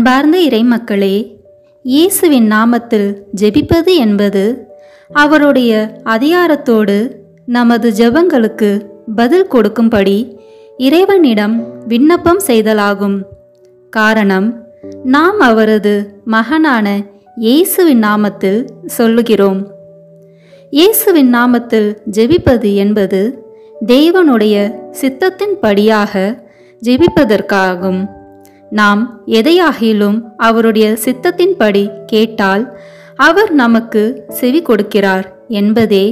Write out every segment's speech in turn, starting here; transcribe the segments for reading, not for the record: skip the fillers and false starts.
அன்பார்ந்த இறைமக்களே, இயேசுவின் நாமத்தில் ஜெபிப்பது என்பது அவருடைய அதிகாரத்தோடு நமது ஜெபங்களுக்கு பதில் கொடுக்கும்படி இறைவனிடம் விண்ணப்பம் செய்தலாகும். காரணம், நாம் அவரது மகனான இயேசுவின் நாமத்தில் சொல்லுகிறோம். இயேசுவின் நாமத்தில் ஜெபிப்பது என்பது தேவனுடைய சித்தத்தின்படியாக ஜெபிப்பதற்காகும். நாம் எதையாகிலும் அவருடைய சித்தத்தின்படி கேட்டால் அவர் நமக்கு செவி கொடுக்கிறார் என்பதே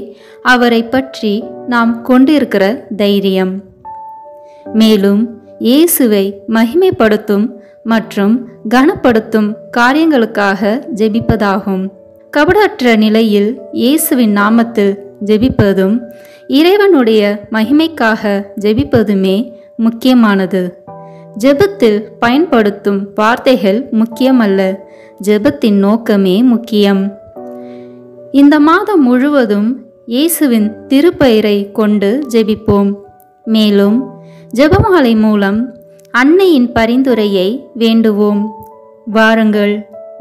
அவரை பற்றி நாம் கொண்டிருக்கிற தைரியம். மேலும் இயேசுவை மகிமைப்படுத்தும் மற்றும் கனப்படுத்தும் காரியங்களுக்காக ஜெபிப்பதாகும். கபடற்ற நிலையில் இயேசுவின் நாமத்தில் ஜெபிப்பதும் இறைவனுடைய மகிமைக்காக ஜெபிப்பதுமே முக்கியமானது. ஜெபத்தில் பயன்படுத்தும் வார்த்தைகள் முக்கியமல்ல, ஜெபத்தின் நோக்கமே முக்கியம். இந்த மாதம் முழுவதும் இயேசுவின் திருப்பெயரை கொண்டு ஜெபிப்போம். மேலும் ஜெபமாலை மூலம் அன்னையின் பரிந்துரையை வேண்டுவோம். வாருங்கள்,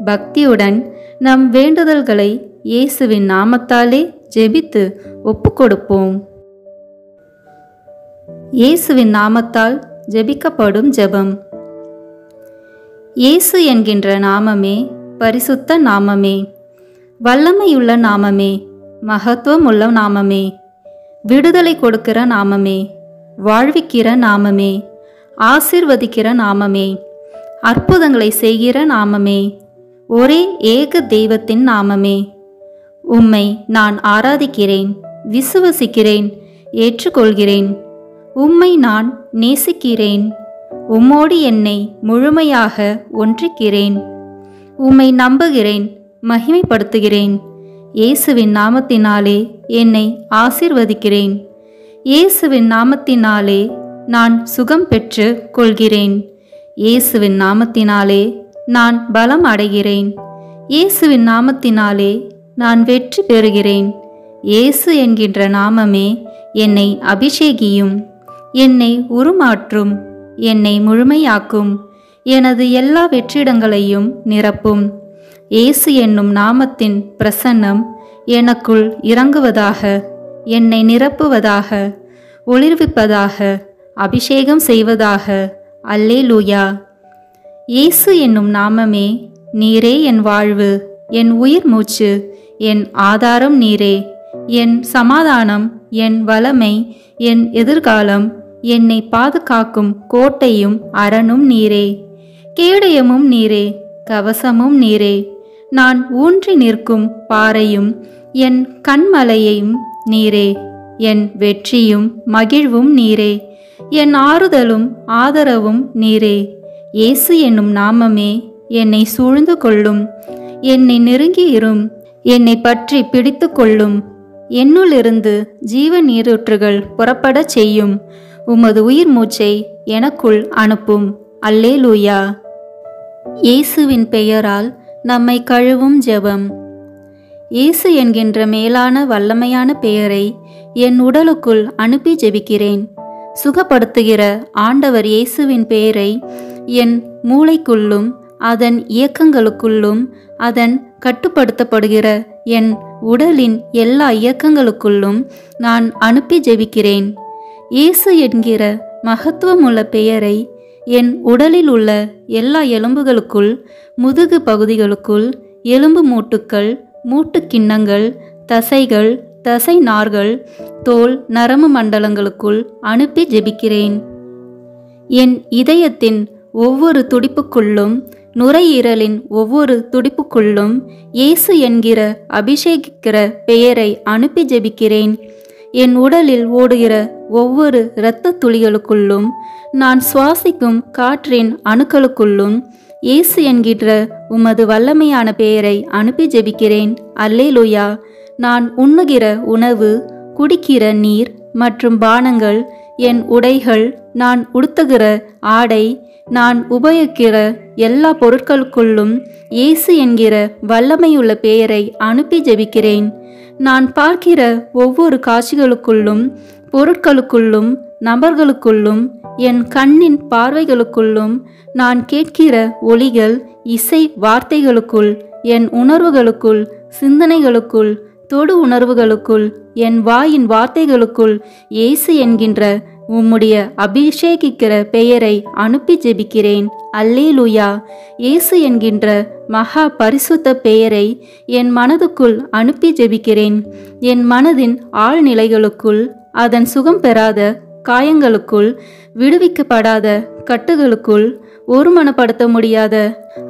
பக்தியுடன் நம் வேண்டுதல்களை இயேசுவின் நாமத்தாலே ஜெபித்து ஒப்புக்கொடுப்போம். இயேசுவின் நாமத்தால் ஜெபிக்கப்படும் ஜெபம். இயேசு என்கின்ற நாமமே பரிசுத்த நாமமே, வல்லமையுள்ள நாமமே, மகத்துவமுள்ள நாமமே, விடுதலை கொடுக்கிற நாமமே, வாழ்விக்கிற நாமமே, ஆசீர்வதிக்கிற நாமமே, அற்புதங்களை செய்கிற நாமமே, ஒரே ஏக தெய்வத்தின் நாமமே. உம்மை நான் ஆராதிக்கிறேன், விசுவசிக்கிறேன், ஏற்றுக்கொள்கிறேன். உம்மை நான் நேசிக்கிறேன். உம்மோடு என்னை முழுமையாக ஒன்றிக்கிறேன். உம்மை நம்புகிறேன், மகிமைப்படுத்துகிறேன். இயேசுவின் நாமத்தினாலே என்னை ஆசீர்வதிக்கிறேன். இயேசுவின் நாமத்தினாலே நான் சுகம் பெற்று கொள்கிறேன். இயேசுவின் நாமத்தினாலே நான் பலம் அடைகிறேன். இயேசுவின் நாமத்தினாலே நான் வெற்றி பெறுகிறேன். இயேசு என்கின்ற நாமமே என்னை அபிஷேகியும், என்னை உருமாற்றும், என்னை முழுமையாக்கும், எனது எல்லா வெற்றிடங்களையும் நிரப்பும். இயேசு என்னும் நாமத்தின் பிரசன்னம் எனக்குள் இறங்குவதாக, என்னை நிரப்புவதாக, ஒளிர்விப்பதாக, அபிஷேகம் செய்வதாக. அல்லேலூயா. இயேசு என்னும் நாமமே, நீரே என் வாழ்வு, என் உயிர் மூச்சு, என் ஆதாரம் நீரே, என் சமாதானம், என் வளமை, என் எதிர்காலம், என்னை பாதுகாக்கும் கோட்டையும் அரணும் நீரே, கேடயமும் நீரே, கவசமும் நீரே, நான் ஊன்றி நிற்கும் பாறையும், என் கண்மலையையும் நீரே, என் வெற்றியும் மகிழ்வும் நீரே, என் ஆறுதலும் ஆதரவும் நீரே. இயேசு என்னும் நாமமே என்னை சூழ்ந்து கொள்ளும், என்னை நெருங்கி இரும், என்னை பற்றி பிடித்து கொள்ளும். என்னுள்ளிருந்து ஜீவ நீரூற்றுகள் புறப்படச் செய்யும். உமது உயிர் மூச்சை எனக்குள் அனுப்பும். அல்லேலூயா. இயேசுவின் பெயரால் நம்மை கழுவும் ஜெபம். இயேசு என்கின்ற மேலான வல்லமையான பெயரை என் உடலுக்குள் அனுப்பி ஜெபிக்கிறேன். சுகப்படுத்துகிற ஆண்டவர் இயேசுவின் பெயரை என் மூளைக்குள்ளும் அதன் இயக்கங்களுக்குள்ளும் அதன் கட்டுப்படுத்தப்படுகிற என் உடலின் எல்லா இயக்கங்களுக்குள்ளும் நான் அனுப்பி ஜெபிக்கிறேன். இயேசு என்கிற மகத்துவமுள்ள பெயரை என் உடலில் உள்ள எல்லா எலும்புகளுக்குள், முதுகு பகுதிகளுக்குள், எலும்பு மூட்டுக்கள், மூட்டுக்கிண்ணங்கள், தசைகள், தசை நார்கள், தோல், நரம்பு மண்டலங்களுக்குள் அனுப்பி ஜெபிக்கிறேன். என் இதயத்தின் ஒவ்வொரு துடிப்புக்குள்ளும், நுரையீரலின் ஒவ்வொரு துடிப்புக்குள்ளும் இயேசு என்கிற அபிஷேகிக்கிற பெயரை அனுப்பி ஜெபிக்கிறேன். என் உடலில் ஓடுகிற ஒவ்வொரு இரத்த துளிகளுக்குள்ளும், நான் சுவாசிக்கும் காற்றின் அணுக்களுக்குள்ளும் இயேசு என்கிற உமது வல்லமையான பெயரை அனுப்பி ஜெபிக்கிறேன். அல்லேலூயா. நான் உண்ணுகிற உணவு, குடிக்கிற நீர் மற்றும் பானங்கள், என் உடைகள், நான் உடுத்துகிற ஆடை, நான் உபயோகிக்கிற எல்லா பொருட்களுக்குள்ளும் இயேசு என்கிற வல்லமையுள்ள பெயரை அனுப்பி ஜெபிக்கிறேன். நான் பார்க்கிற ஒவ்வொரு காட்சிகளுக்குள்ளும், பொருட்களுக்குள்ளும் நபர்களுக்குள்ளும் என் கண்ணின் பார்வைகளுக்குள்ளும் நான் கேட்கிற ஒலிகள், இசை வார்த்தைகளுக்குள், என் உணர்வுகளுக்குள், சிந்தனைகளுக்குள், தொடு உணர்வுகளுக்குள், என் வாயின் வார்த்தைகளுக்குள் இயேசு என்கின்ற உம்முடைய அபிஷேகிக்கிற பெயரை அனுப்பி ஜெபிக்கிறேன். அல்லேலூயா. இயேசு என்கின்ற மகா பரிசுத்த பெயரை என் மனதுக்குள் அனுப்பி ஜெபிக்கிறேன். என் மனதின் ஆழ்நிலைகளுக்குள், அதன் சுகம் பெறாத காயங்களுக்குள், விடுவிக்கப்படாத கட்டுகளுக்குள், ஒருமனப்படுத்த முடியாத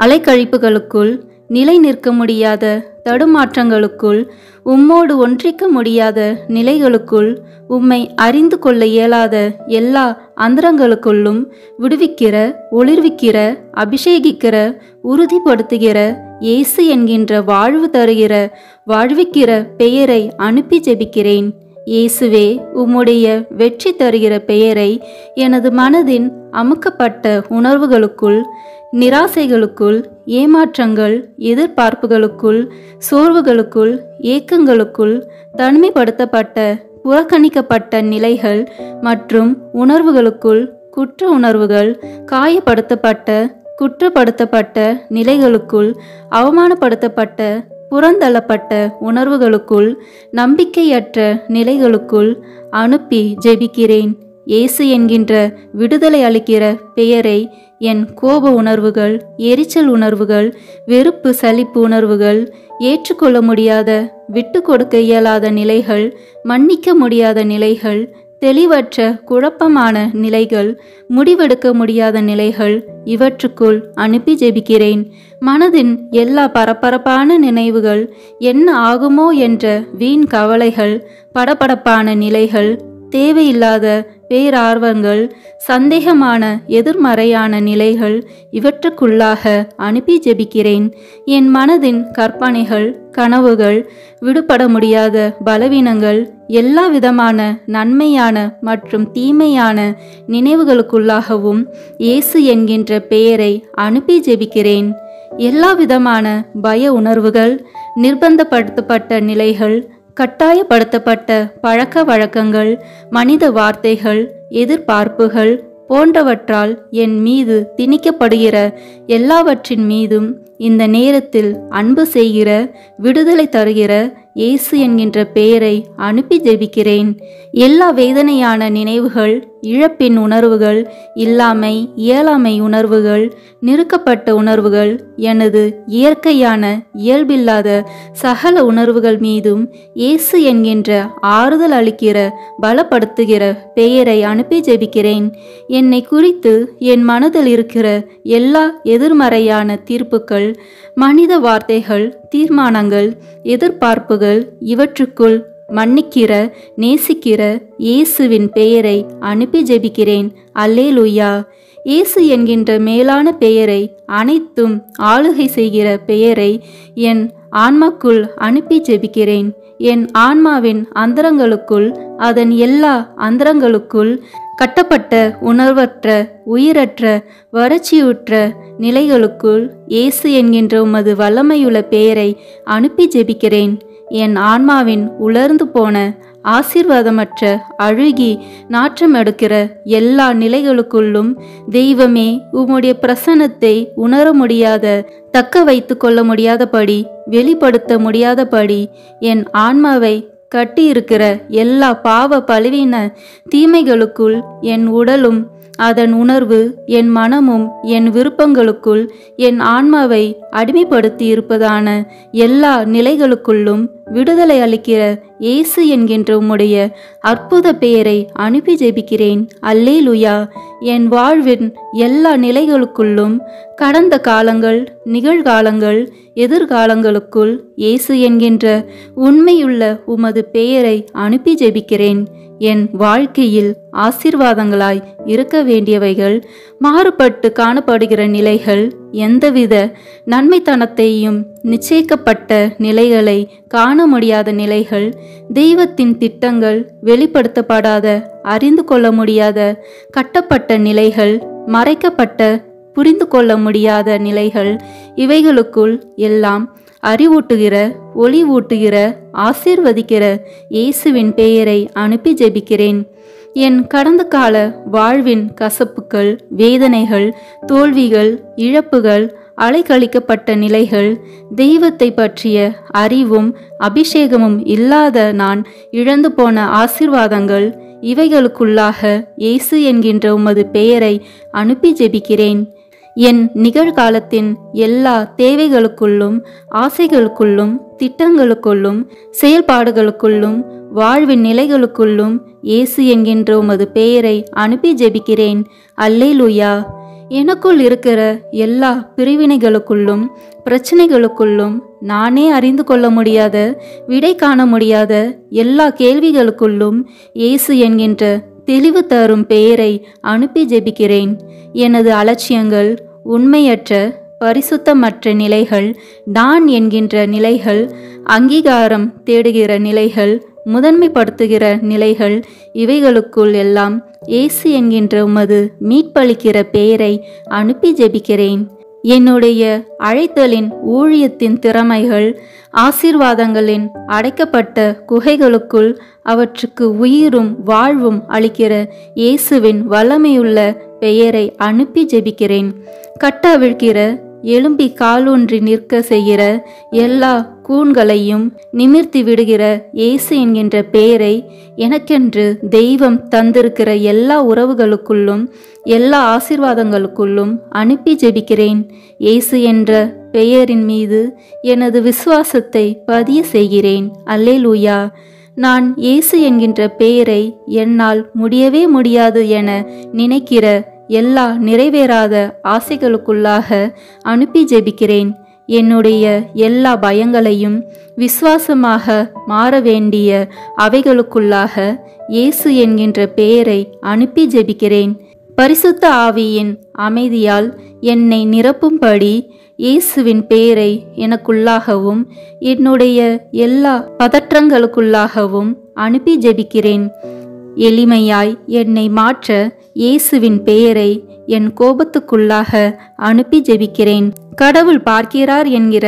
அலைக்கழிப்புகளுக்குள், நிலை நிற்க முடியாத தடுமாற்றங்களுக்குள், உம்மோடு ஒன்றிக்க முடியாத நிலைகளுக்குள், உம்மை அறிந்து கொள்ள இயலாத எல்லா அந்தரங்களுக்குள்ளும் விடுவிக்கிற, ஒளிர்விக்கிற, அபிஷேகிக்கிற, உறுதிப்படுத்துகிற இயேசு என்கின்ற வாழ்வு தருகிற, வாழ்விக்கிற பெயரை அனுப்பி ஜெபிக்கிறேன். இயேசுவே, உம்முடைய வெற்றி தருகிற பெயரை எனது மனதின் அமுக்கப்பட்ட உணர்வுகளுக்குள், நிராசைகளுக்குள், ஏமாற்றங்கள், எதிர்பார்ப்புகளுக்குள், சோர்வுகளுக்குள், ஏக்கங்களுக்குள், தனிமைப்படுத்தப்பட்ட புறக்கணிக்கப்பட்ட நிலைகள் மற்றும் உணர்வுகளுக்குள், குற்ற உணர்வுகள், காயப்படுத்தப்பட்ட குற்றப்படுத்தப்பட்ட நிலைகளுக்குள், அவமானப்படுத்தப்பட்ட புறந்தள்ளப்பட்ட உணர்வுகளுக்குள், நம்பிக்கையற்ற நிலைகளுக்குள் அனுப்பி ஜெபிக்கிறேன். இயேசு என்கின்ற விடுதலை அளிக்கிற பெயரை என் கோப உணர்வுகள், எரிச்சல் உணர்வுகள், வெறுப்பு சலிப்பு உணர்வுகள், ஏற்றுக்கொள்ள முடியாத, விட்டு கொடுக்க இயலாத நிலைகள், மன்னிக்க முடியாத நிலைகள், தெளிவற்ற குழப்பமான நிலைகள், முடிவெடுக்க முடியாத நிலைகள், இவற்றுக்குள் அனுப்பி ஜெபிக்கிறேன். மனதின் எல்லா பரபரப்பான நினைவுகள், என்ன ஆகுமோ என்ற வீண் கவலைகள், படபடப்பான நிலைகள், தேவையில்லாத பேரார்வங்கள், சந்தேகமான எதிர்மறையான நிலைகள், இவற்றுக்குள்ளாக அனுப்பி ஜெபிக்கிறேன். என் மனதின் கற்பனைகள், கனவுகள், விடுபட முடியாத பலவீனங்கள், எல்லா விதமான நன்மையான மற்றும் தீமையான நினைவுகளுக்குள்ளாகவும் இயேசு என்கின்ற பெயரை அனுப்பி ஜெபிக்கிறேன். எல்லா விதமான பய உணர்வுகள், நிர்பந்தப்படுத்தப்பட்ட நிலைகள், கட்டாயப்படுத்தப்பட்ட பழக்க வழக்கங்கள், மனித வார்த்தைகள், எதிர்பார்ப்புகள் போன்றவற்றால் என் மீது திணிக்கப்படுகிற எல்லாவற்றின் மீதும் இந்த நேரத்தில் அன்பு செய்கிற, விடுதலை தருகிற இயேசு என்கின்ற பெயரை அனுப்பி ஜெபிக்கிறேன். எல்லா வேதனையான நினைவுகள், இழப்பின் உணர்வுகள், இல்லாமை இயலாமை உணர்வுகள், நிறுக்கப்பட்ட உணர்வுகள், எனது இயற்கையான இயல்பில்லாத சகல உணர்வுகள் மீதும் இயேசு என்கின்ற ஆறுதல் அளிக்கிற, பலப்படுத்துகிற பெயரை அனுப்பி ஜெபிக்கிறேன். என்னை குறித்து என் மனதில் இருக்கிற எல்லா எதிர்மறையான தீர்ப்புகள், மனித வார்த்தைகள், தீர்மானங்கள், எதிர்பார்ப்புகள், இவற்றுக்குள் மன்னிக்கிற, நேசிக்கிற இயேசுவின் பெயரை அனுப்பி ஜெபிக்கிறேன். அல்லேலூயா. இயேசு என்கின்ற மேலான பெயரை, அனைத்தும் ஆளுகை செய்கிற பெயரை என் ஆன்மாக்குள் அனுப்பி ஜெபிக்கிறேன். என் ஆன்மாவின் அந்தரங்களுக்குள், அதன் எல்லா அந்தரங்களுக்குள், கட்டப்பட்ட உணர்வற்ற, உயிரற்ற, வறட்சியுற்ற நிலைகளுக்குள் இயேசு என்கின்ற உமது வல்லமையுள்ள பெயரை அனுப்பி ஜெபிக்கிறேன். என் ஆன்மாவின் உலர்ந்து போன, ஆசீர்வாதமற்ற, அழுகி நாற்றம் எடுக்கிற எல்லா நிலைகளுக்குள்ளும் தெய்வமே, உம்முடைய பிரசன்னத்தை உணர முடியாத, தக்க வைத்து கொள்ள முடியாதபடி, வெளிப்படுத்த முடியாதபடி என் ஆன்மாவை கட்டியிருக்கிற எல்லா பாவ பழுவின தீமைகளுக்குள் என் உடலும், அதன் உணர்வு, என் மனமும், என் விருப்பங்களுக்குள் என் ஆன்மாவை அடிமைப்படுத்தி இருப்பதான எல்லா நிலைகளுக்குள்ளும் விடுதலை அளிக்கிற இயேசு என்கின்ற உம்முடைய அற்புத பெயரை அனுப்பி ஜெபிக்கிறேன். அல்லேலூயா. என் வாழ்வின் எல்லா நிலைகளுக்குள்ளும், கடந்த காலங்கள், நிகழ்காலங்கள், எதிர்காலங்களுக்குள் இயேசு என்கின்ற உண்மையுள்ள உமது பெயரை அனுப்பி ஜெபிக்கிறேன். என் வாழ்க்கையில் ஆசீர்வாதங்களாய் இருக்க வேண்டியவைகள், மாறுபட்டு காணப்படுகிற நிலைகள், எந்தவித நன்மைத்தனத்தையும் நிச்சயிக்கப்பட்ட நிலைகளை காண முடியாத நிலைகள், தெய்வத்தின் திட்டங்கள் வெளிப்படுத்தப்படாத, அறிந்து கொள்ள முடியாத கட்டப்பட்ட நிலைகள், மறைக்கப்பட்ட புரிந்து கொள்ள முடியாத நிலைகள், இவைகளுக்குள் எல்லாம் அறிவூட்டுகிற, ஒளி ஊட்டுகிற, ஆசீர்வதிக்கிற இயேசுவின் பெயரை அனுப்பி ஜெபிக்கிறேன். என் கடந்த கால வாழ்வின் கசப்புகள், வேதனைகள், தோல்விகள், இழப்புகள், அலைக்கழிக்கப்பட்ட நிலைகள், தெய்வத்தை பற்றிய அறிவும் அபிஷேகமும் இல்லாத நான் இழந்து போன ஆசீர்வாதங்கள், இவைகளுக்குள்ளாக இயேசு என்கின்ற உமது பெயரை அனுப்பி ஜெபிக்கிறேன். என் நிகழ்காலத்தின் எல்லா தேவைகளுக்குள்ளும், ஆசைகளுக்குள்ளும், திட்டங்களுக்குள்ளும், செயல்பாடுகளுக்குள்ளும், வாழ்வின் நிலைகளுக்குள்ளும் இயேசு என்கின்ற உமது பெயரை அனுப்பி ஜெபிக்கிறேன். அல்லேலூயா. எனக்குள் இருக்கிற எல்லா பிரிவினைகளுக்குள்ளும், பிரச்சனைகளுக்குள்ளும், நானே அறிந்து கொள்ள முடியாத, விடை காண முடியாத எல்லா கேள்விகளுக்குள்ளும் இயேசு என்கின்ற தெளிவு தரும் பெயரை அனுப்பி ஜெபிக்கிறேன். எனது அலட்சியங்கள், உண்மையற்ற பரிசுத்தமற்ற நிலைகள், நான் என்கின்ற நிலைகள், அங்கீகாரம் தேடுகிற நிலைகள், முதன்மைப்படுத்துகிற நிலைகள், இவைகளுக்குள் எல்லாம் இயேசு என்கின்ற உமது மீட்பளிக்கிற பெயரை அனுப்பி ஜெபிக்கிறேன். என்னுடைய அழைத்தலின் ஊழியத்தின் திறமைகள், ஆசீர்வாதங்களின் அடைக்கப்பட்ட குகைகளுக்குள் அவற்றுக்கு உயிரும் வாழ்வும் அளிக்கிற இயேசுவின் வல்லமையுள்ள பெயரை அனுப்பி ஜெபிக்கிறேன். கட்டவிழ்கிற, எழும்பி காலூன்றி நிற்க செய்கிற எல்லா கூண்களையும் நிமிர்த்தி விடுகிற இயேசு என்கின்ற பெயரை எனக்கென்று தெய்வம் தந்திருக்கிற எல்லா உறவுகளுக்குள்ளும், எல்லா ஆசீர்வாதங்களுக்குள்ளும் அனுப்பி ஜெபிக்கிறேன். இயேசு என்ற பெயரின் மீது எனது விசுவாசத்தை பதிய செய்கிறேன். அல்லேலூயா. நான் இயேசு என்கின்ற பெயரை என்னால் முடியவே முடியாது என நினைக்கிற எல்லா நிறைவேறாத ஆசைகளுக்குள்ளாக அனுப்பி ஜெபிக்கிறேன். என்னுடைய எல்லா பயங்களையும் விசுவாசமாக மாற வேண்டிய அவைகளுக்குள்ளாக இயேசு என்கின்ற பெயரை அனுப்பி ஜெபிக்கிறேன். பரிசுத்த ஆவியின் அமைதியால் என்னை நிரப்பும்படி இயேசுவின் பெயரை எனக்குள்ளாகவும் என்னுடைய எல்லா பதற்றங்களுக்குள்ளாகவும் அனுப்பி ஜெபிக்கிறேன். எளிமையாய் என்னை மாற்ற இயேசுவின் பெயரை என் கோபத்துக்குள்ளாக அனுப்பி ஜெபிக்கிறேன். கடவுள் பார்க்கிறார் என்கிற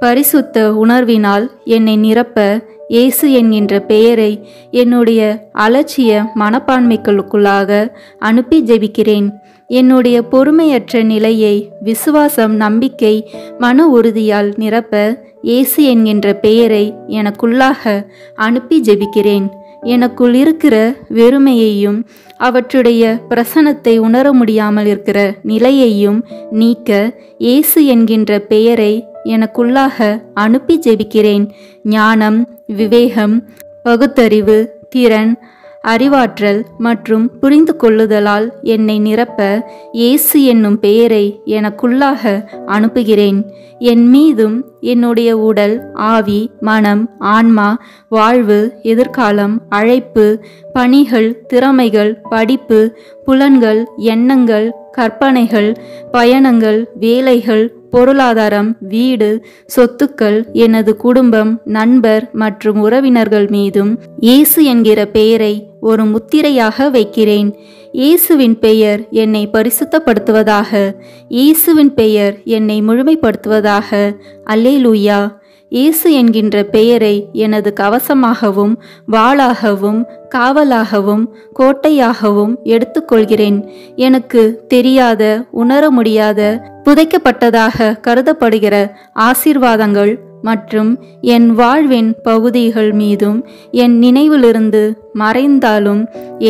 பரிசுத்த உணர்வினால் என்னை நிரப்ப இயேசு என்கின்ற பெயரை என்னுடைய அலட்சிய மனப்பான்மைகளுக்குள்ளாக அனுப்பி ஜெபிக்கிறேன். என்னுடைய பொறுமையற்ற நிலையை விசுவாசம், நம்பிக்கை, மன உறுதியால் நிரப்ப இயேசு என்கின்ற பெயரை எனக்குள்ளாக அனுப்பி ஜெபிக்கிறேன். எனக்குள் இருக்கிற வெறுமையையும் அவற்றுடைய பிரசனத்தை உணர முடியாமல் இருக்கிற நிலையையும் நீக்க இயேசு என்கின்ற பெயரை எனக்குள்ளாக அனுப்பி ஜெபிக்கிறேன். ஞானம், விவேகம், பகுத்தறிவு, திறன், அறிவாற்றல் மற்றும் புரிந்து கொள்ளுதலால் என்னை நிரப்ப இயேசு என்னும் பெயரை எனக்குள்ளாக அனுப்புகிறேன். என் மீதும் என்னுடைய உடல், ஆவி, மனம், ஆன்மா, வாழ்வு, எதிர்காலம், அழைப்பு, பணிகள், திறமைகள், படிப்பு, புலன்கள், எண்ணங்கள், கற்பனைகள், பயணங்கள், வேலைகள், பொருளாதாரம், வீடு, சொத்துக்கள், எனது குடும்பம், நண்பர் மற்றும் உறவினர்கள் மீதும் இயேசு என்கிற பெயரை ஒரு முத்திரையாக வைக்கிறேன். இயேசுவின் பெயர் என்னை பரிசுத்தப்படுத்துவதாக. இயேசுவின் பெயர் என்னை முழுமைப்படுத்துவதாக. அல்லேலூயா. இயேசு என்கின்ற பெயரை எனது கவசமாகவும், வாளாகவும், காவலாகவும், கோட்டையாகவும் எடுத்துக்கொள்கிறேன். எனக்கு தெரியாத, உணர முடியாத, புதைக்கப்பட்டதாக கருதப்படுகிற ஆசீர்வாதங்கள் மற்றும் என் வாழ்வின் பகுதிகள் மீதும் என் நினைவிலிருந்து மறைந்தாலும்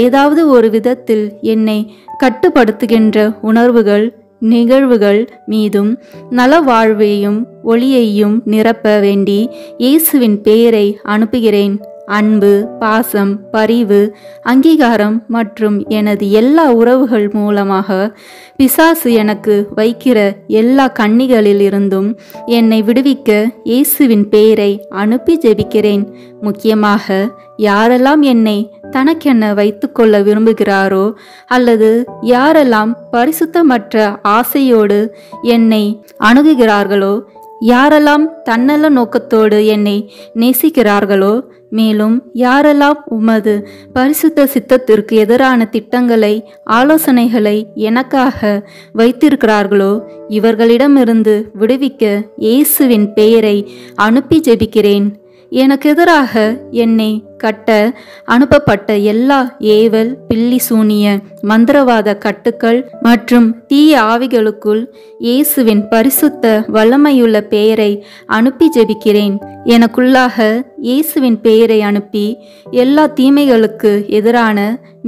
ஏதாவது ஒரு விதத்தில் என்னை கட்டுப்படுத்துகின்ற உணர்வுகள், நிகழ்வுகள் மீதும் நல வாழ்வையும் ஒளியையும் நிரப்ப வேண்டி இயேசுவின் பெயரை அனுப்புகிறேன். அன்பு, பாசம், பரிவு, அங்கீகாரம் மற்றும் எனது எல்லா உறவுகள் மூலமாக பிசாசு எனக்கு வைக்கிற எல்லா கண்ணிகளில் இருந்தும் என்னை விடுவிக்க இயேசுவின் பெயரை அனுப்பி ஜெபிக்கிறேன். முக்கியமாக யாரெல்லாம் என்னை தனக்கென வைத்து கொள்ள விரும்புகிறாரோ அல்லது யாரெல்லாம் பரிசுத்தமற்ற ஆசையோடு என்னை அணுகுகிறார்களோ, யாரெல்லாம் தன்னல நோக்கத்தோடு என்னை நேசிக்கிறார்களோ, மேலும் யாரெல்லாம் உமது பரிசுத்த சித்தத்திற்கு எதிரான திட்டங்களை, ஆலோசனைகளை எனக்காக வைத்திருக்கிறார்களோ, இவர்களிடமிருந்து விடுவிக்க இயேசுவின் பெயரை அனுப்பி ஜெபிக்கிறேன். எனக்கு எதிராக என்னை கட்ட அனுப்பப்பட்ட எல்லா ஏவல், பில்லி சூனிய, மந்திரவாத கட்டுக்கள் மற்றும் தீய ஆவிகளுக்குள் இயேசுவின் பரிசுத்த வல்லமையுள்ள பெயரை அனுப்பி ஜெபிக்கிறேன். எனக்குள்ளாக இயேசுவின் பெயரை அனுப்பி எல்லா தீமைகளுக்கு எதிரான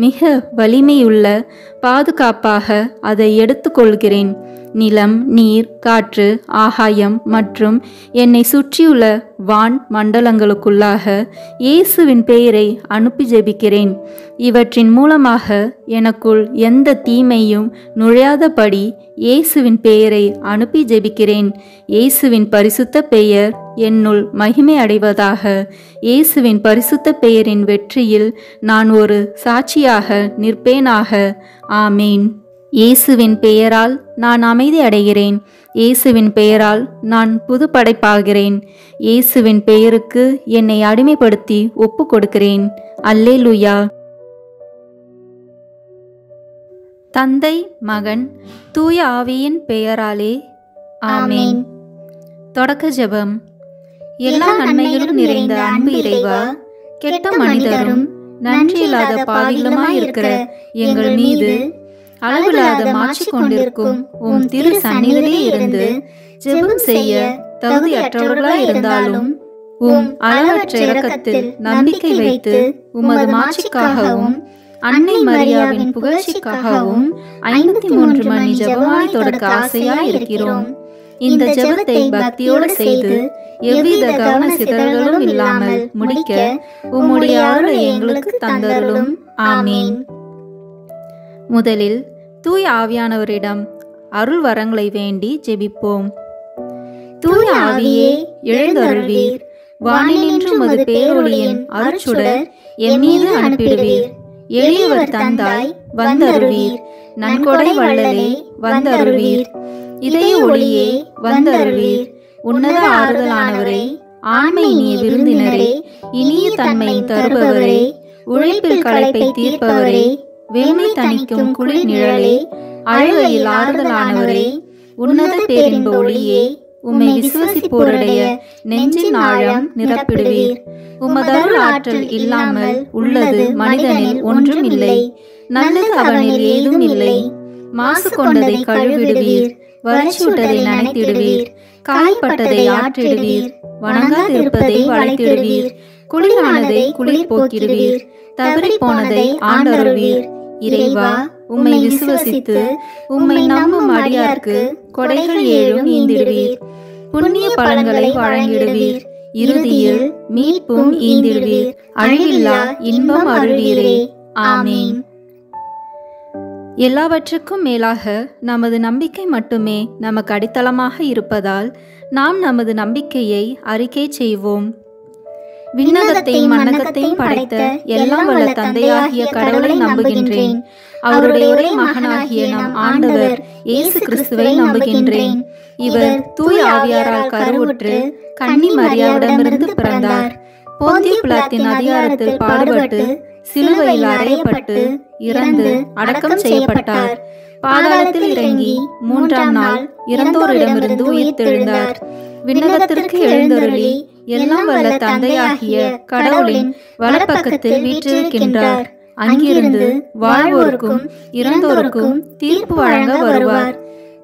மிக வலிமையுள்ள பாதுகாப்பாக அதை எடுத்துக்கொள்கிறேன். நிலம், நீர், காற்று, ஆகாயம் மற்றும் என்னை சுற்றியுள்ள வான் மண்டலங்களுக்குள்ளாக இயேசுவின் பெயரை அனுப்பி ஜெபிக்கிறேன். இவற்றின் மூலமாக எனக்குள் எந்த தீமையும் நுழையாதபடி இயேசுவின் பெயரை அனுப்பி ஜெபிக்கிறேன். இயேசுவின் பரிசுத்த பெயர் என்னுள் மகிமை அடைவதாக. இயேசுவின் பரிசுத்த பெயரின் வெற்றியில் நான் ஒரு சாட்சியாக நிற்பேனாக. ஆமேன். இயேசுவின் பெயரால் நான் அமைதி அடைகிறேன். இயேசுவின் பெயரால் நான் புது படைப்பாகிறேன். இயேசுவின் பெயருக்கு என்னை அடிமைப்படுத்தி ஒப்பு கொடுக்கிறேன். அல்லேலூயா. தந்தை, மகன், தூய ஆவியின் பெயராலே ஆமேன். தொடக்க ஜெபம். எல்லா நன்மைகளும் நிறைந்த அன்பு இறைவா, கெட்ட மனிதரும் நன்றியில்லாத பாவிகளுமாயிருக்கிற எங்கள் மீது அளவில்லாத மாற்றி கொண்டிருக்கும் உம் திரு சந்நிதியிலே இருந்து ஜெபம் செய்ய தகுதியற்றவர்களாய் இருந்தாலும் உம் அளவற்ற இரக்கத்தில் நம்பிக்கை வைத்து உமது மாட்சிக்காகவும் அன்னை மரியாவின் புகழ்ச்சிக்காகவும் 53 மணி ஜெபமாய் தொடக்க ஆசையாய் இருக்கிறோம். இந்த ஜெபத்தை பக்தியோடு செய்து எவ்வித கவன சிதறல்களும் இல்லாமல் முடிக்க உம்முடைய அருளை எங்களுக்கு தந்தருளும். ஆமீன். முதலில் தூய ஆவியானவரிடம் அருள் வரங்களை வேண்டி ஜெபிப்போம். தூய ஆவியே, எழுந்தருள்வீர். வானினின்று உமது பேரொளியின் அருட்சுடர் எம்மீது அனுப்பிடுவீர். எளியவர் தந்தாய், வந்தருள்வீர். நன்கொடை வள்ளலே, வந்தருள்வீர். இதய ஒளியே, வந்தருள்வீர். உன்னத ஆறுதலானவரே, ஆண்மை இனிய விருந்தினரே, இனிய தன்மை தருபவரே, உழைப்பில் களைப்பை தீர்ப்பவரே, வெண்மை தணிக்கும் குளிர் நிழலே, அழுகையில் ஆறுதலானவரே, உன்னத பேரின்ப ஒளியே, உம்மை விசுவசிப்போருடைய நெஞ்சின் ஆழம் நிரப்பிடுவீர். உமதருள் ஆற்றல் இல்லாமல் உள்ளது மனிதனில் ஒன்றும் இல்லை. நல்லது அவனில் ஏதும் இல்லை. மாசு கொண்டதை கழுவிடுவீர். வறட்சியுட்டதை நனைத்திடுவீர். காய்பட்டதை ஆற்றிடுவீர். வணங்காதிருப்பதை வளைத்திடுவீர். குளிரானதை குளிர் போக்கிடுவீர். தவறி போனதை ஆண்டருள்வீர். இறைவா, உம்மை விசுவசித்து உம்மை நம்பும் அடியார்க்கு கொடைகள் ஏழும் ஈந்திடுவீர். புண்ணிய பலன்களை வழங்கிடுவீர். இறுதியில் மீட்பும் ஈந்திடுவீர். அழிவில்லா இன்பம் அருள்வீரே. ஆமீன். எல்லாவற்றுக்கும் மேலாக நமது நம்பிக்கை மட்டுமே நமக்கு அடித்தளமாக இருப்பதால் நாம் நமது நம்பிக்கையை அறிக்கை செய்வோம். விண்ணகத்தையும் மண்ணகத்தையும் படைத்த எல்லாம் வல்ல தந்தையாகிய கடவுளை நம்புகின்றேன். அவருடைய ஒரே மகனாகிய நம் ஆண்டவர் இயேசு கிறிஸ்துவை நம்புகின்றேன். இவர் தூய ஆவியாரால் கருவுற்று கன்னி மரியாவிடமிருந்து பிறந்தார். போந்திய பிலாத்தின் அதிகாரத்தில் பாடுபட்டு சிலுவையில் அறையப்பட்டு இறந்து அடக்கம் செய்யப்பட்டார். பாதாளத்தில் இறங்கி 3ஆம் நாள் இறந்தோரிடமிருந்து உயிர்த்தெழுந்தார். விண்ணகத்திற்கு எழுந்தருளி எல்லாம் வல்ல தந்தையாகிய கடவுளின் வலப்பக்கத்தில் வீற்றிருக்கின்றார். அங்கிருந்து வாழ்வோருக்கும் இறந்தோருக்கும் தீர்ப்பு வழங்க வருவார்.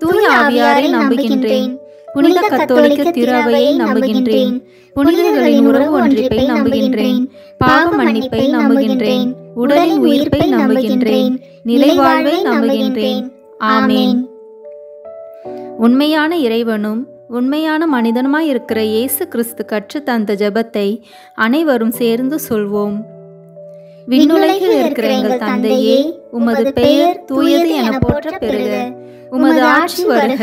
தூய ஆவியாரை நம்புகின்றேன். புனித கத்தோலிக்க திருஅவையை நம்புகின்றேன். புனிதர்களின் உறவு ஒன்றிப்பை நம்புகின்றேன். பாவ மன்னிப்பை நம்புகின்றேன். உடலின் உயிர்ப்பை நம்புகின்றேன். நிலைவாழ்வை நம்புகின்றேன். ஆமேன். உண்மையான இறைவனும் உண்மையான மனிதனுமாயிருக்கிற இயேசு கிறிஸ்து கற்று தந்த ஜெபத்தை அனைவரும் சேர்ந்து சொல்வோம். விண்ணுலகில் இருக்கிற எங்கள் தந்தையே, உமது பெயர் தூயது என போற்ற பெறுக. உமது ஆட்சி வருக.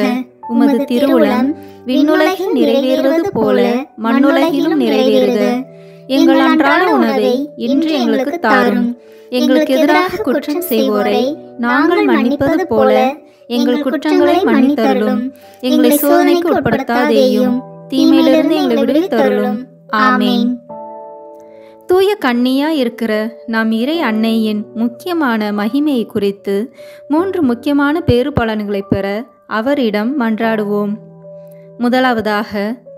உமது திருவுளம் விண்ணுலகில் நிறைவேறுவது போல மண்ணுலகிலும் நிறைவேறுக. எங்கள் அன்றாட உணவை இன்று எங்களுக்கு தாரும். எங்களுக்கு எதிராக குற்றம் செய்வோரை நாங்கள் மன்னிப்பது போல எங்கள் குற்றங்களை மன்னித்தருளும். எங்களை சோதனைக்கு உட்படுத்தாதேயும், தீமையிலிருந்து எங்களை விடுவித்தருளும். ஆமேன். தூய கன்னியா இருக்கிற நம் இறை அன்னையின் முக்கியமான மகிமையை குறித்து 3 முக்கியமான பேறு பலன்களை பெற அவரிடம் மன்றாடுவோம். முதலாவதாக,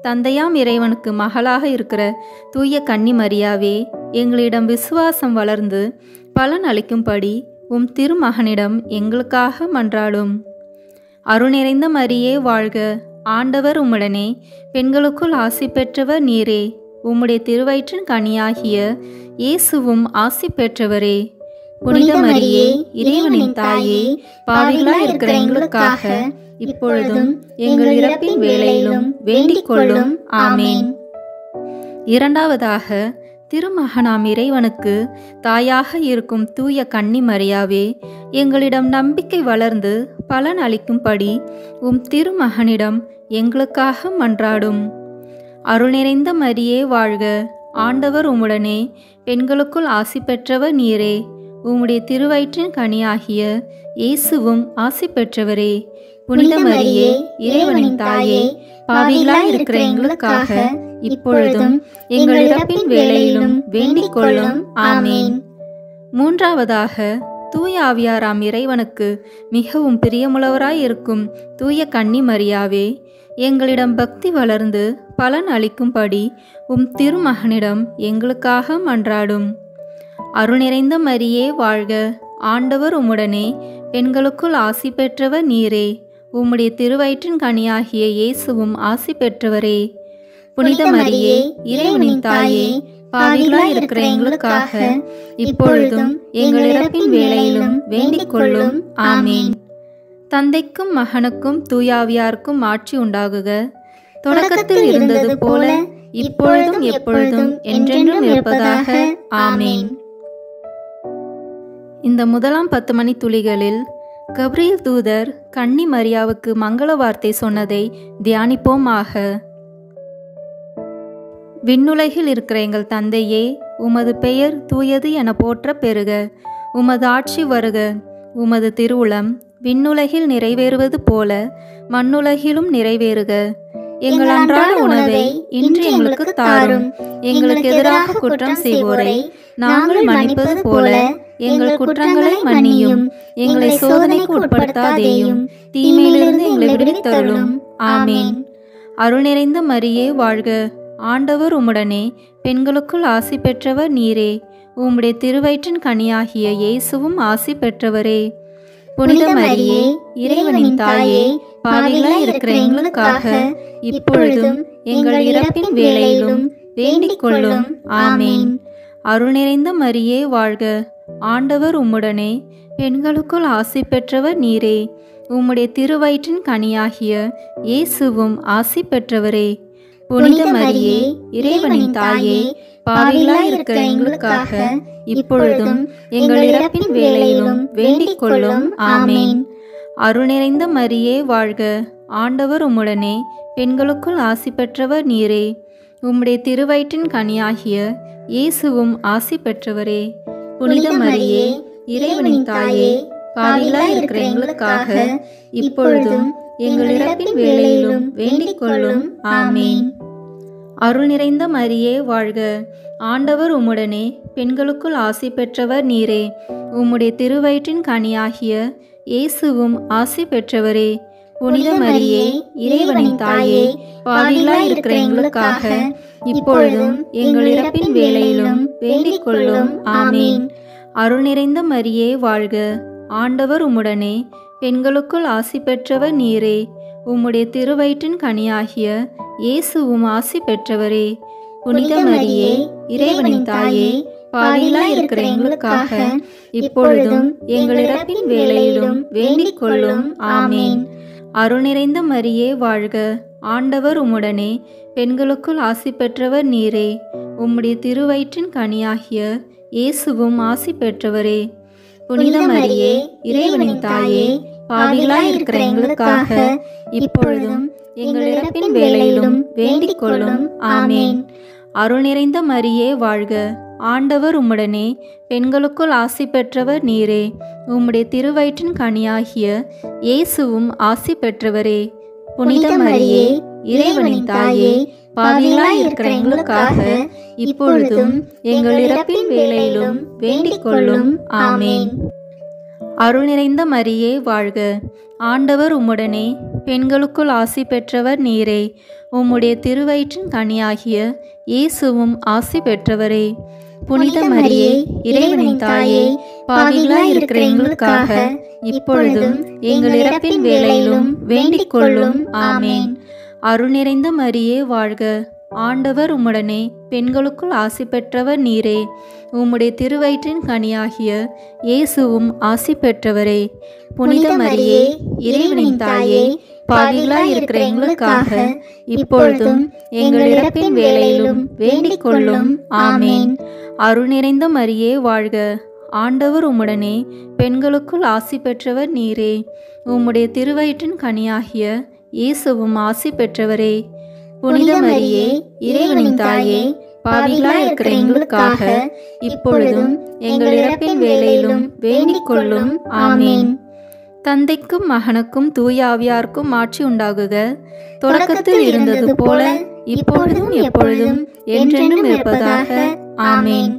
தந்தையாம் இறைவனுக்கு மகளாக இருக்கிற தூய கன்னி மரியாவே, எங்களிடம் விசுவாசம் வளர்ந்து பலன் அளிக்கும்படி உம் திருமகனிடம் எங்களுக்காக மன்றாடும். அருள் நிறைந்த மரியே வாழ்க, ஆண்டவர் உம்முடனே, பெண்களுக்குள் ஆசி பெற்றவர் நீரே. உம்முடைய திருவயிற்றின் கனியாகிய இயேசுவும் ஆசி பெற்றவரே. புனித மரியே, இறைவனின் தாயே, பாவிகளாய் இருக்கிற எங்களுக்காக இப்பொழுதும் எங்கள் இறப்பின் வேளையிலும் வேண்டிக் கொள்ளும். ஆமேன். இரண்டாவதாக, திருமகனாம் இறைவனுக்கு தாயாக இருக்கும் தூய கன்னி மரியாவே, எங்களிடம் நம்பிக்கை வளர்ந்து பலன் அளிக்கும்படி உம் திருமகனிடம் எங்களுக்காக மன்றாடும். அருள் நிறைந்த மரியே வாழ்க, ஆண்டவர் உம்முடனே, பெண்களுக்குள் ஆசி பெற்றவர் நீரே. உம்முடைய திருவயிற்றின் கனியாகிய இயேசுவும் ஆசி பெற்றவரே. புனித மரியே, இறைவனின் தாயே, பாவிகளாய் இருக்கிற எங்களுக்காக இப்பொழுதும் எங்கள் இறப்பின் வேளையிலும் வேண்டிக் கொள்ளும். ஆமேன். மூன்றாவதாக, தூய ஆவியாராம் இறைவனுக்கு மிகவும் பிரியமுள்ளவராய் இருக்கும் தூய கன்னி மரியாவே, எங்களிடம் பக்தி வளர்ந்து பலன் அளிக்கும்படி உம் திருமகனிடம் எங்களுக்காக மன்றாடும். அருள் நிறைந்த மரியே வாழ்க, ஆண்டவர் உம்முடனே, பெண்களுக்குள் ஆசி பெற்றவர் நீரே. உம்முடைய திருவயிற்றின் கனியாகிய இயேசுவும் ஆசி பெற்றவரே. புனித மரியே, இறைவனின் தாயே, பாவிகளாய் இருக்கிற எங்களுக்காக இப்பொழுதும் எங்கள் இறப்பின் வேளையிலும் வேண்டிக் கொள்ளும். ஆமேன். தந்தைக்கும் மகனுக்கும் தூயாவியாருக்கும் ஆட்சி உண்டாகுக. தொடக்கத்தில் இருந்தது போல இப்பொழுதும் எப்பொழுதும் என்றென்றும் இருப்பதாக. ஆமேன். இந்த முதலாம் 10 மணி துளிகளில் கப்ரியேல் தூதர் கன்னி மரியாவுக்கு மங்கள வார்த்தை சொன்னதை தியானிப்போமாக. விண்ணுலகில் இருக்கிற எங்கள் தந்தையே, உமது பெயர் தூயது என போற்ற பெறுக. உமது ஆட்சி வருக. உமது திருவுளம் விண்ணுலகில் நிறைவேறுவது போல மண்ணுலகிலும் நிறைவேறுக. எங்கள் அன்றாட உணவை இன்று எங்களுக்கு தாரும். எங்களுக்கு எதிராக குற்றம் செய்வோரை நாங்கள் மன்னிப்பது போல எங்கள் குற்றங்களை மன்னியும். எங்களை சோதனைக்கு உட்படுத்தாதேயும், தீமையிலிருந்து எங்களை விடுவித்தருளும். ஆமேன். அருள் நிறைந்த மரியே வாழ்க, ஆண்டவர் உம்முடனே, பெண்களுக்குள் ஆசி பெற்றவர் நீரே. உம்முடைய திருவயிற்றின் கனியாகிய இயேசுவும் ஆசி பெற்றவரே. புனித மரியே, இறைவனின் தாயே, பாவிகளாய் இருக்கிற எங்களுக்காக இப்பொழுதும் எங்கள் இறப்பின் வேளையிலும் வேண்டிக் கொள்ளும். ஆமேன். அருள் நிறைந்த மரியே வாழ்க, ஆண்டவர் உம்முடனே, பெண்களுக்குள் ஆசி பெற்றவர் நீரே. உம்முடைய திருவயிற்றின் கனியாகிய இயேசுவும் ஆசி பெற்றவரே. புனித மரியே, இறைவனின் தாயே, பாவிகளாய் இருக்கிற எங்களுக்காக இப்பொழுதும் எங்கள் இறப்பின் வேளையிலும் வேண்டிக் கொள்ளும். ஆமேன். அருள் நிறைந்த மரியே வாழ்க, ஆண்டவர் உம்முடனே, பெண்களுக்குள் ஆசி பெற்றவர் நீரே. உம்முடைய திருவயிற்றின் கனியாகிய இயேசுவும் ஆசி பெற்றவரே. புனித மரியே, இறைவனின் தாயே, பாவிகளாய் இருக்கிற எங்களுக்காக இப்பொழுதும் எங்கள் இறப்பின் வேளையிலும் வேண்டிக் கொள்ளும். ஆமேன். அருள் நிறைந்த மரியே வாழ்க, ஆண்டவர் உம்முடனே, பெண்களுக்குள் ஆசி பெற்றவர் நீரே. உம்முடைய திருவயிற்றின் கனியாகிய இயேசுவும் ஆசி பெற்றவரே. புனித மரியே, இறைவனின் தாயே, பாவிகளாய் இருக்கிற எங்களுக்காக இப்பொழுதும் எங்கள் இறப்பின் வேளையிலும் வேண்டிக் கொள்ளும். ஆமேன். அருள் நிறைந்த மரியே வாழ்க, ஆண்டவர் உம்முடனே, பெண்களுக்குள் ஆசி பெற்றவர் நீரே. உம்முடைய திருவயிற்றின் கனியாகிய இயேசுவும் ஆசி பெற்றவரே. புனித மரியே, இறைவனின் தாயே, பாவிகளாய் இருக்கிற எங்களுக்காக இப்பொழுதும் எங்கள் இறப்பின் வேளையிலும் வேண்டிக் கொள்ளும். ஆமேன். அருள் நிறைந்த மரியே வாழ்க, ஆண்டவர் உம்முடனே, பெண்களுக்குள் ஆசி பெற்றவர் நீரே. உம்முடைய திருவயிற்றின் கனியாகிய இயேசுவும் ஆசி பெற்றவரே. புனித மரியே, இறைவனின் தாயே, பாவிகளாய் இருக்கிற எங்களுக்காக இப்பொழுதும் எங்கள் இறப்பின் வேளையிலும் வேண்டிக் கொள்ளும். ஆமேன். அருள் நிறைந்த மரியே வாழ்க, ஆண்டவர் உம்முடனே, பெண்களுக்குள் ஆசி பெற்றவர் நீரே. உம்முடைய திருவயிற்றின் கனியாகிய இயேசுவும் ஆசி பெற்றவரே. புனித மரியே, இறைவனின் தாயே, பாவிகளாய் இருக்கிற எங்களுக்காக இப்பொழுதும் எங்கள் இறப்பின் வேளையிலும் வேண்டிக் கொள்ளும். ஆமேன். அருள் நிறைந்த மரியே வாழ்க. ஆண்டவர் உம்முடனே, பெண்களுக்குள் ஆசி பெற்றவர் நீரே. உம்முடைய திருவயிற்றின் கனியாகிய இயேசுவும் ஆசி பெற்றவரே. புனித மரியே, இறைவனின் தாயே, பாவிகளாய் இருக்கிற எங்களுக்காக இப்பொழுதும் எங்கள் இறப்பின் வேளையிலும் வேண்டிக் கொள்ளும். ஆமேன். அருள் நிறைந்த மரியே வாழ்க. ஆண்டவர் உம்முடனே, பெண்களுக்குள் ஆசி பெற்றவர் நீரே. உம்முடைய திருவயிற்றின் கனியாகிய இயேசுவும் ஆசி பெற்றவரே. புனித மரியே, இறைவனின் தாயே, பாவிகளாய் இருக்கிற எங்களுக்காக இப்பொழுதும் எங்கள் இறப்பின் வேளையிலும் வேண்டிக் கொள்ளும். ஆமேன். அருள் நிறைந்த மரியே வாழ்க. ஆண்டவர் உம்முடனே, பெண்களுக்குள் ஆசி பெற்றவர் நீரே. உம்முடைய திருவயிற்றின் கனியாகிய இயேசுவும் ஆசி பெற்றவரே. புனித மரியே, இறைவனின் தாயே, பாவிகளாய் இருக்கிற எங்களுக்காக இப்பொழுதும் எங்கள் இறப்பின் வேளையிலும் வேண்டிக் கொள்ளும். ஆமேன். தந்தைக்கும் மகனுக்கும் தூய ஆவியாருக்கும் ஆட்சி உண்டாகுக. தொடக்கத்தில் இருந்தது போல இப்பொழுதும் எப்பொழுதும் என்றென்றும் இருப்பதாக. ஆமேன்.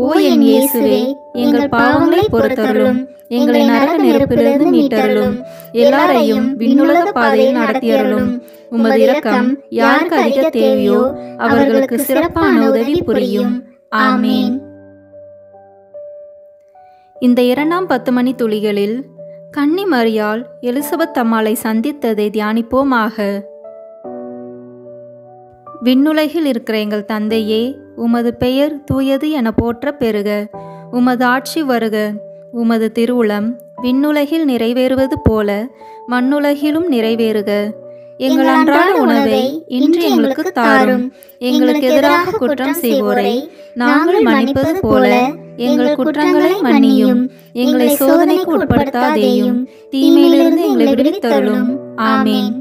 ஓ என் இயேசுவே, எங்கள் பாவங்களை பொறுத்தருளும், எங்களை நரக நெருப்பிலிருந்து மீட்டருளும், எல்லாரையும் விண்ணுலக பாதையில் நடத்தியருளும். உமது இரக்கம் யாருக்கு அதிக தேவையோ அவர்களுக்கு சிறப்பான உதவி புரியும். ஆமேன். இந்த 2ஆம் 10 மணி துளிகளில் கன்னி மரியாள் எலிசபெத் அம்மாளை சந்தித்ததை தியானிப்போமாக. விண்ணுலகில் இருக்கிற எங்கள் தந்தையே, உமது பெயர் தூயது என போற்ற பெறுக. உமது ஆட்சி வருக. உமது திருவுளம் விண்ணுலகில் நிறைவேறுவது போல மண்ணுலகிலும் நிறைவேறுக. எங்கள் அன்றாட உணவை இன்று எங்களுக்கு தாரும். எங்களுக்கு எதிராக குற்றம் செய்வோரை நாங்கள் மன்னிப்பது போல எங்கள் குற்றங்களை மன்னியும். எங்களை சோதனைக்கு உட்படுத்தாதேயும், தீமையிலிருந்து எங்களை விடுவித்தருளும். ஆமேன்.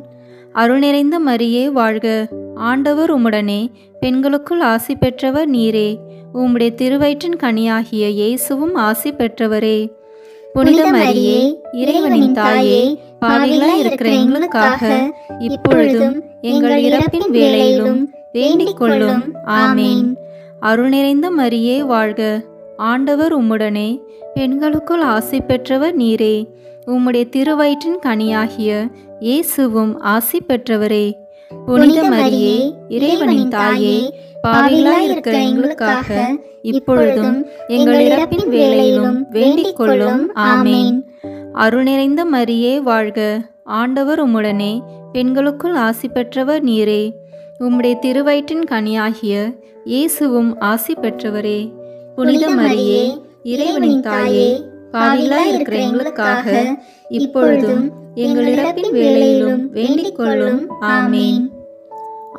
அருள் நிறைந்த மரியே வாழ்க. ஆண்டவர் உம்முடனே, பெண்களுக்குள் ஆசி பெற்றவர் நீரே. உம்முடைய திருவயிற்றின் கனியாகிய இயேசுவும் ஆசி பெற்றவரே. புனித மரியே, இறைவனின் தாயே, பாவிகளாய் இருக்கிற எங்களுக்காக இப்பொழுதும் எங்கள் இறப்பின் வேளையிலும் வேண்டிக் கொள்ளும். ஆமேன். அருள் நிறைந்த மரியே வாழ்க. ஆண்டவர் உம்முடனே, பெண்களுக்குள் ஆசி பெற்றவர் நீரே. உம்முடைய திருவயிற்றின் கனியாகிய இயேசுவும் ஆசி பெற்றவரே. புனித மரியே, இறைவனின் தாயே, பாவிகளாய் இருக்கிற எங்களுக்காக இப்பொழுதும் எங்கள் இறப்பின் வேளையிலும் வேண்டிக் கொள்ளும். ஆமேன். அருள் நிறைந்த மரியே வாழ்க. ஆண்டவர் உம்முடனே, பெண்களுக்குள் ஆசி பெற்றவர் நீரே. உம்முடைய திருவயிற்றின் கனியாகிய இயேசுவும் ஆசி பெற்றவரே. புனித மரியே, இறைவனின் தாயே, பாவிகளாய் இருக்கிற எங்களுக்காக இப்பொழுதும் எங்கள் இறப்பின் வேளையிலும் வேண்டிக் கொள்ளும். ஆமேன்.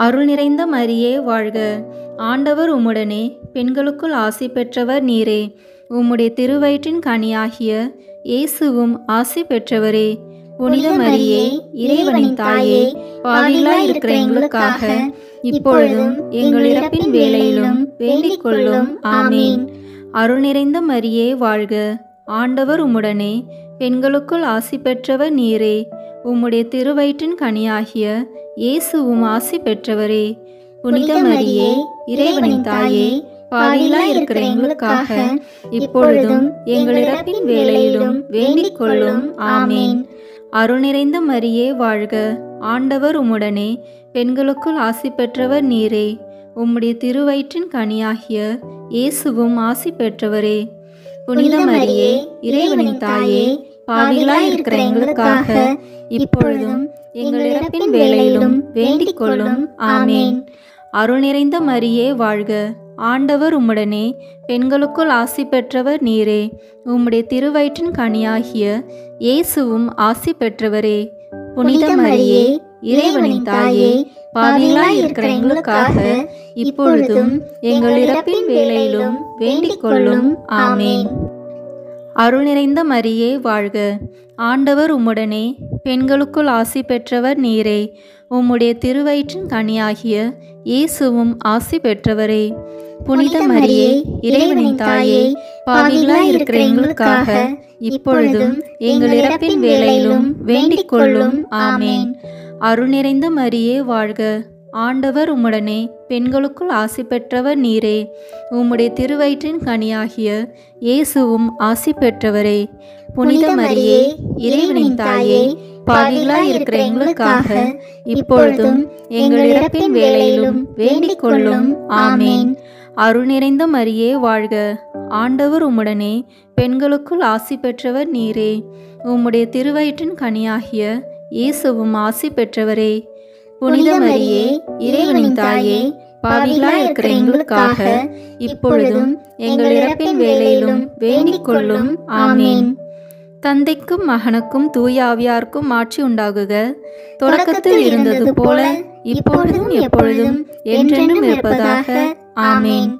அருள் நிறைந்த மரியே வாழ்க. ஆண்டவர் உம்முடனே, பெண்களுக்குள் ஆசி பெற்றவர் நீரே. உம்முடைய திருவயிற்றின் கனியாகிய இயேசுவும் ஆசி பெற்றவரே. புனித மரியே, இறைவனின் தாயே, பாவிகளாய் இருக்கிற எங்களுக்காக இப்பொழுதும் எங்கள் இறப்பின் வேளையிலும் வேண்டிக் கொள்ளும். ஆமேன். அருள் நிறைந்த மரியே வாழ்க. ஆண்டவர் உம்முடனே, பெண்களுக்குள் ஆசி பெற்றவர் நீரே. உம்முடைய திருவயிற்றின் கனியாகிய இயேசுவும் ஆசி பெற்றவரே. புனித மரியே, இறைவனின் தாயே, பாவிகளாய் இருக்கிற எங்களுக்காக இப்பொழுதும் எங்கள் இறப்பின் வேளையிலும் வேண்டிக் கொள்ளும். ஆமேன். அருள் நிறைந்த மரியே வாழ்க. ஆண்டவர் உம்முடனே, பெண்களுக்குள் ஆசி பெற்றவர் நீரே. உம்முடைய திருவயிற்றின் கனியாகிய இயேசுவும் ஆசி பெற்றவரே. புனித மரியே, இறைவனின் தாயே, பாவிகளாய் இருக்கிற எங்களுக்காக இப்பொழுதும் எங்கள் இறப்பின் வேளையிலும் வேண்டிக் கொள்ளும். ஆமேன். அருள் நிறைந்த மரியே வாழ்க. ஆண்டவர் உம்முடனே, பெண்களுக்குள் ஆசி பெற்றவர் நீரே. உம்முடைய திருவயிற்றின் கனியாகிய இயேசுவும் ஆசி பெற்றவரே. புனித மரியே, இறைவனின் தாயே, பாவிகளாய் இருக்கிற எங்களுக்காக இப்பொழுதும் எங்கள் இறப்பின் வேளையிலும் வேண்டிக் கொள்ளும். ஆமேன். அருள் நிறைந்த மரியே வாழ்க. ஆண்டவர் உம்முடனே, பெண்களுக்குள் ஆசி பெற்றவர் நீரே. உம்முடைய திருவயிற்றின் கனியாகிய இயேசுவும் ஆசி பெற்றவரே. புனித மரியே, இறைவனின் தாயே, பாவிகளாய் இருக்கிற எங்களுக்காக இப்பொழுதும் எங்கள் இறப்பின் வேளையிலும் வேண்டிக் கொள்ளும். ஆமேன். அருள் நிறைந்த மரியே வாழ்க. ஆண்டவர் உம்முடனே பெண்களுக்குள் ஆசி பெற்றவர் நீரே. உம்முடைய திருவயிற்றின் கனியாகிய இயேசுவும் ஆசி பெற்றவரே. புனித மரியே, இறைவனின் தாயே, பாவிகளாய் இருக்கிற எங்களுக்காக இப்பொழுதும் எங்கள் இறப்பின் வேளையிலும் வேண்டிக் கொள்ளும். ஆமேன். அருள் நிறைந்த மரியே வாழ்க. ஆண்டவர் உம்முடனே பெண்களுக்குள் ஆசி பெற்றவர் நீரே. உம்முடைய திருவயிற்றின் கனியாகிய இயேசுவும் ஆசி பெற்றவரே. புனித மரியே, இறைவனின் தாயே, பாவிகளாய் இருக்கிற எங்களுக்காக இப்பொழுதும் எங்கள் இறப்பின் வேளையிலும் வேண்டிக் கொள்ளும். ஆமேன். தந்தைக்கும் மகனுக்கும் தூய ஆவியாருக்கும் ஆட்சி உண்டாகுக. தொடக்கத்தில் இருந்தது போல இப்பொழுதும் எப்பொழுதும் என்றென்றும் இருப்பதாக. ஆமேன்.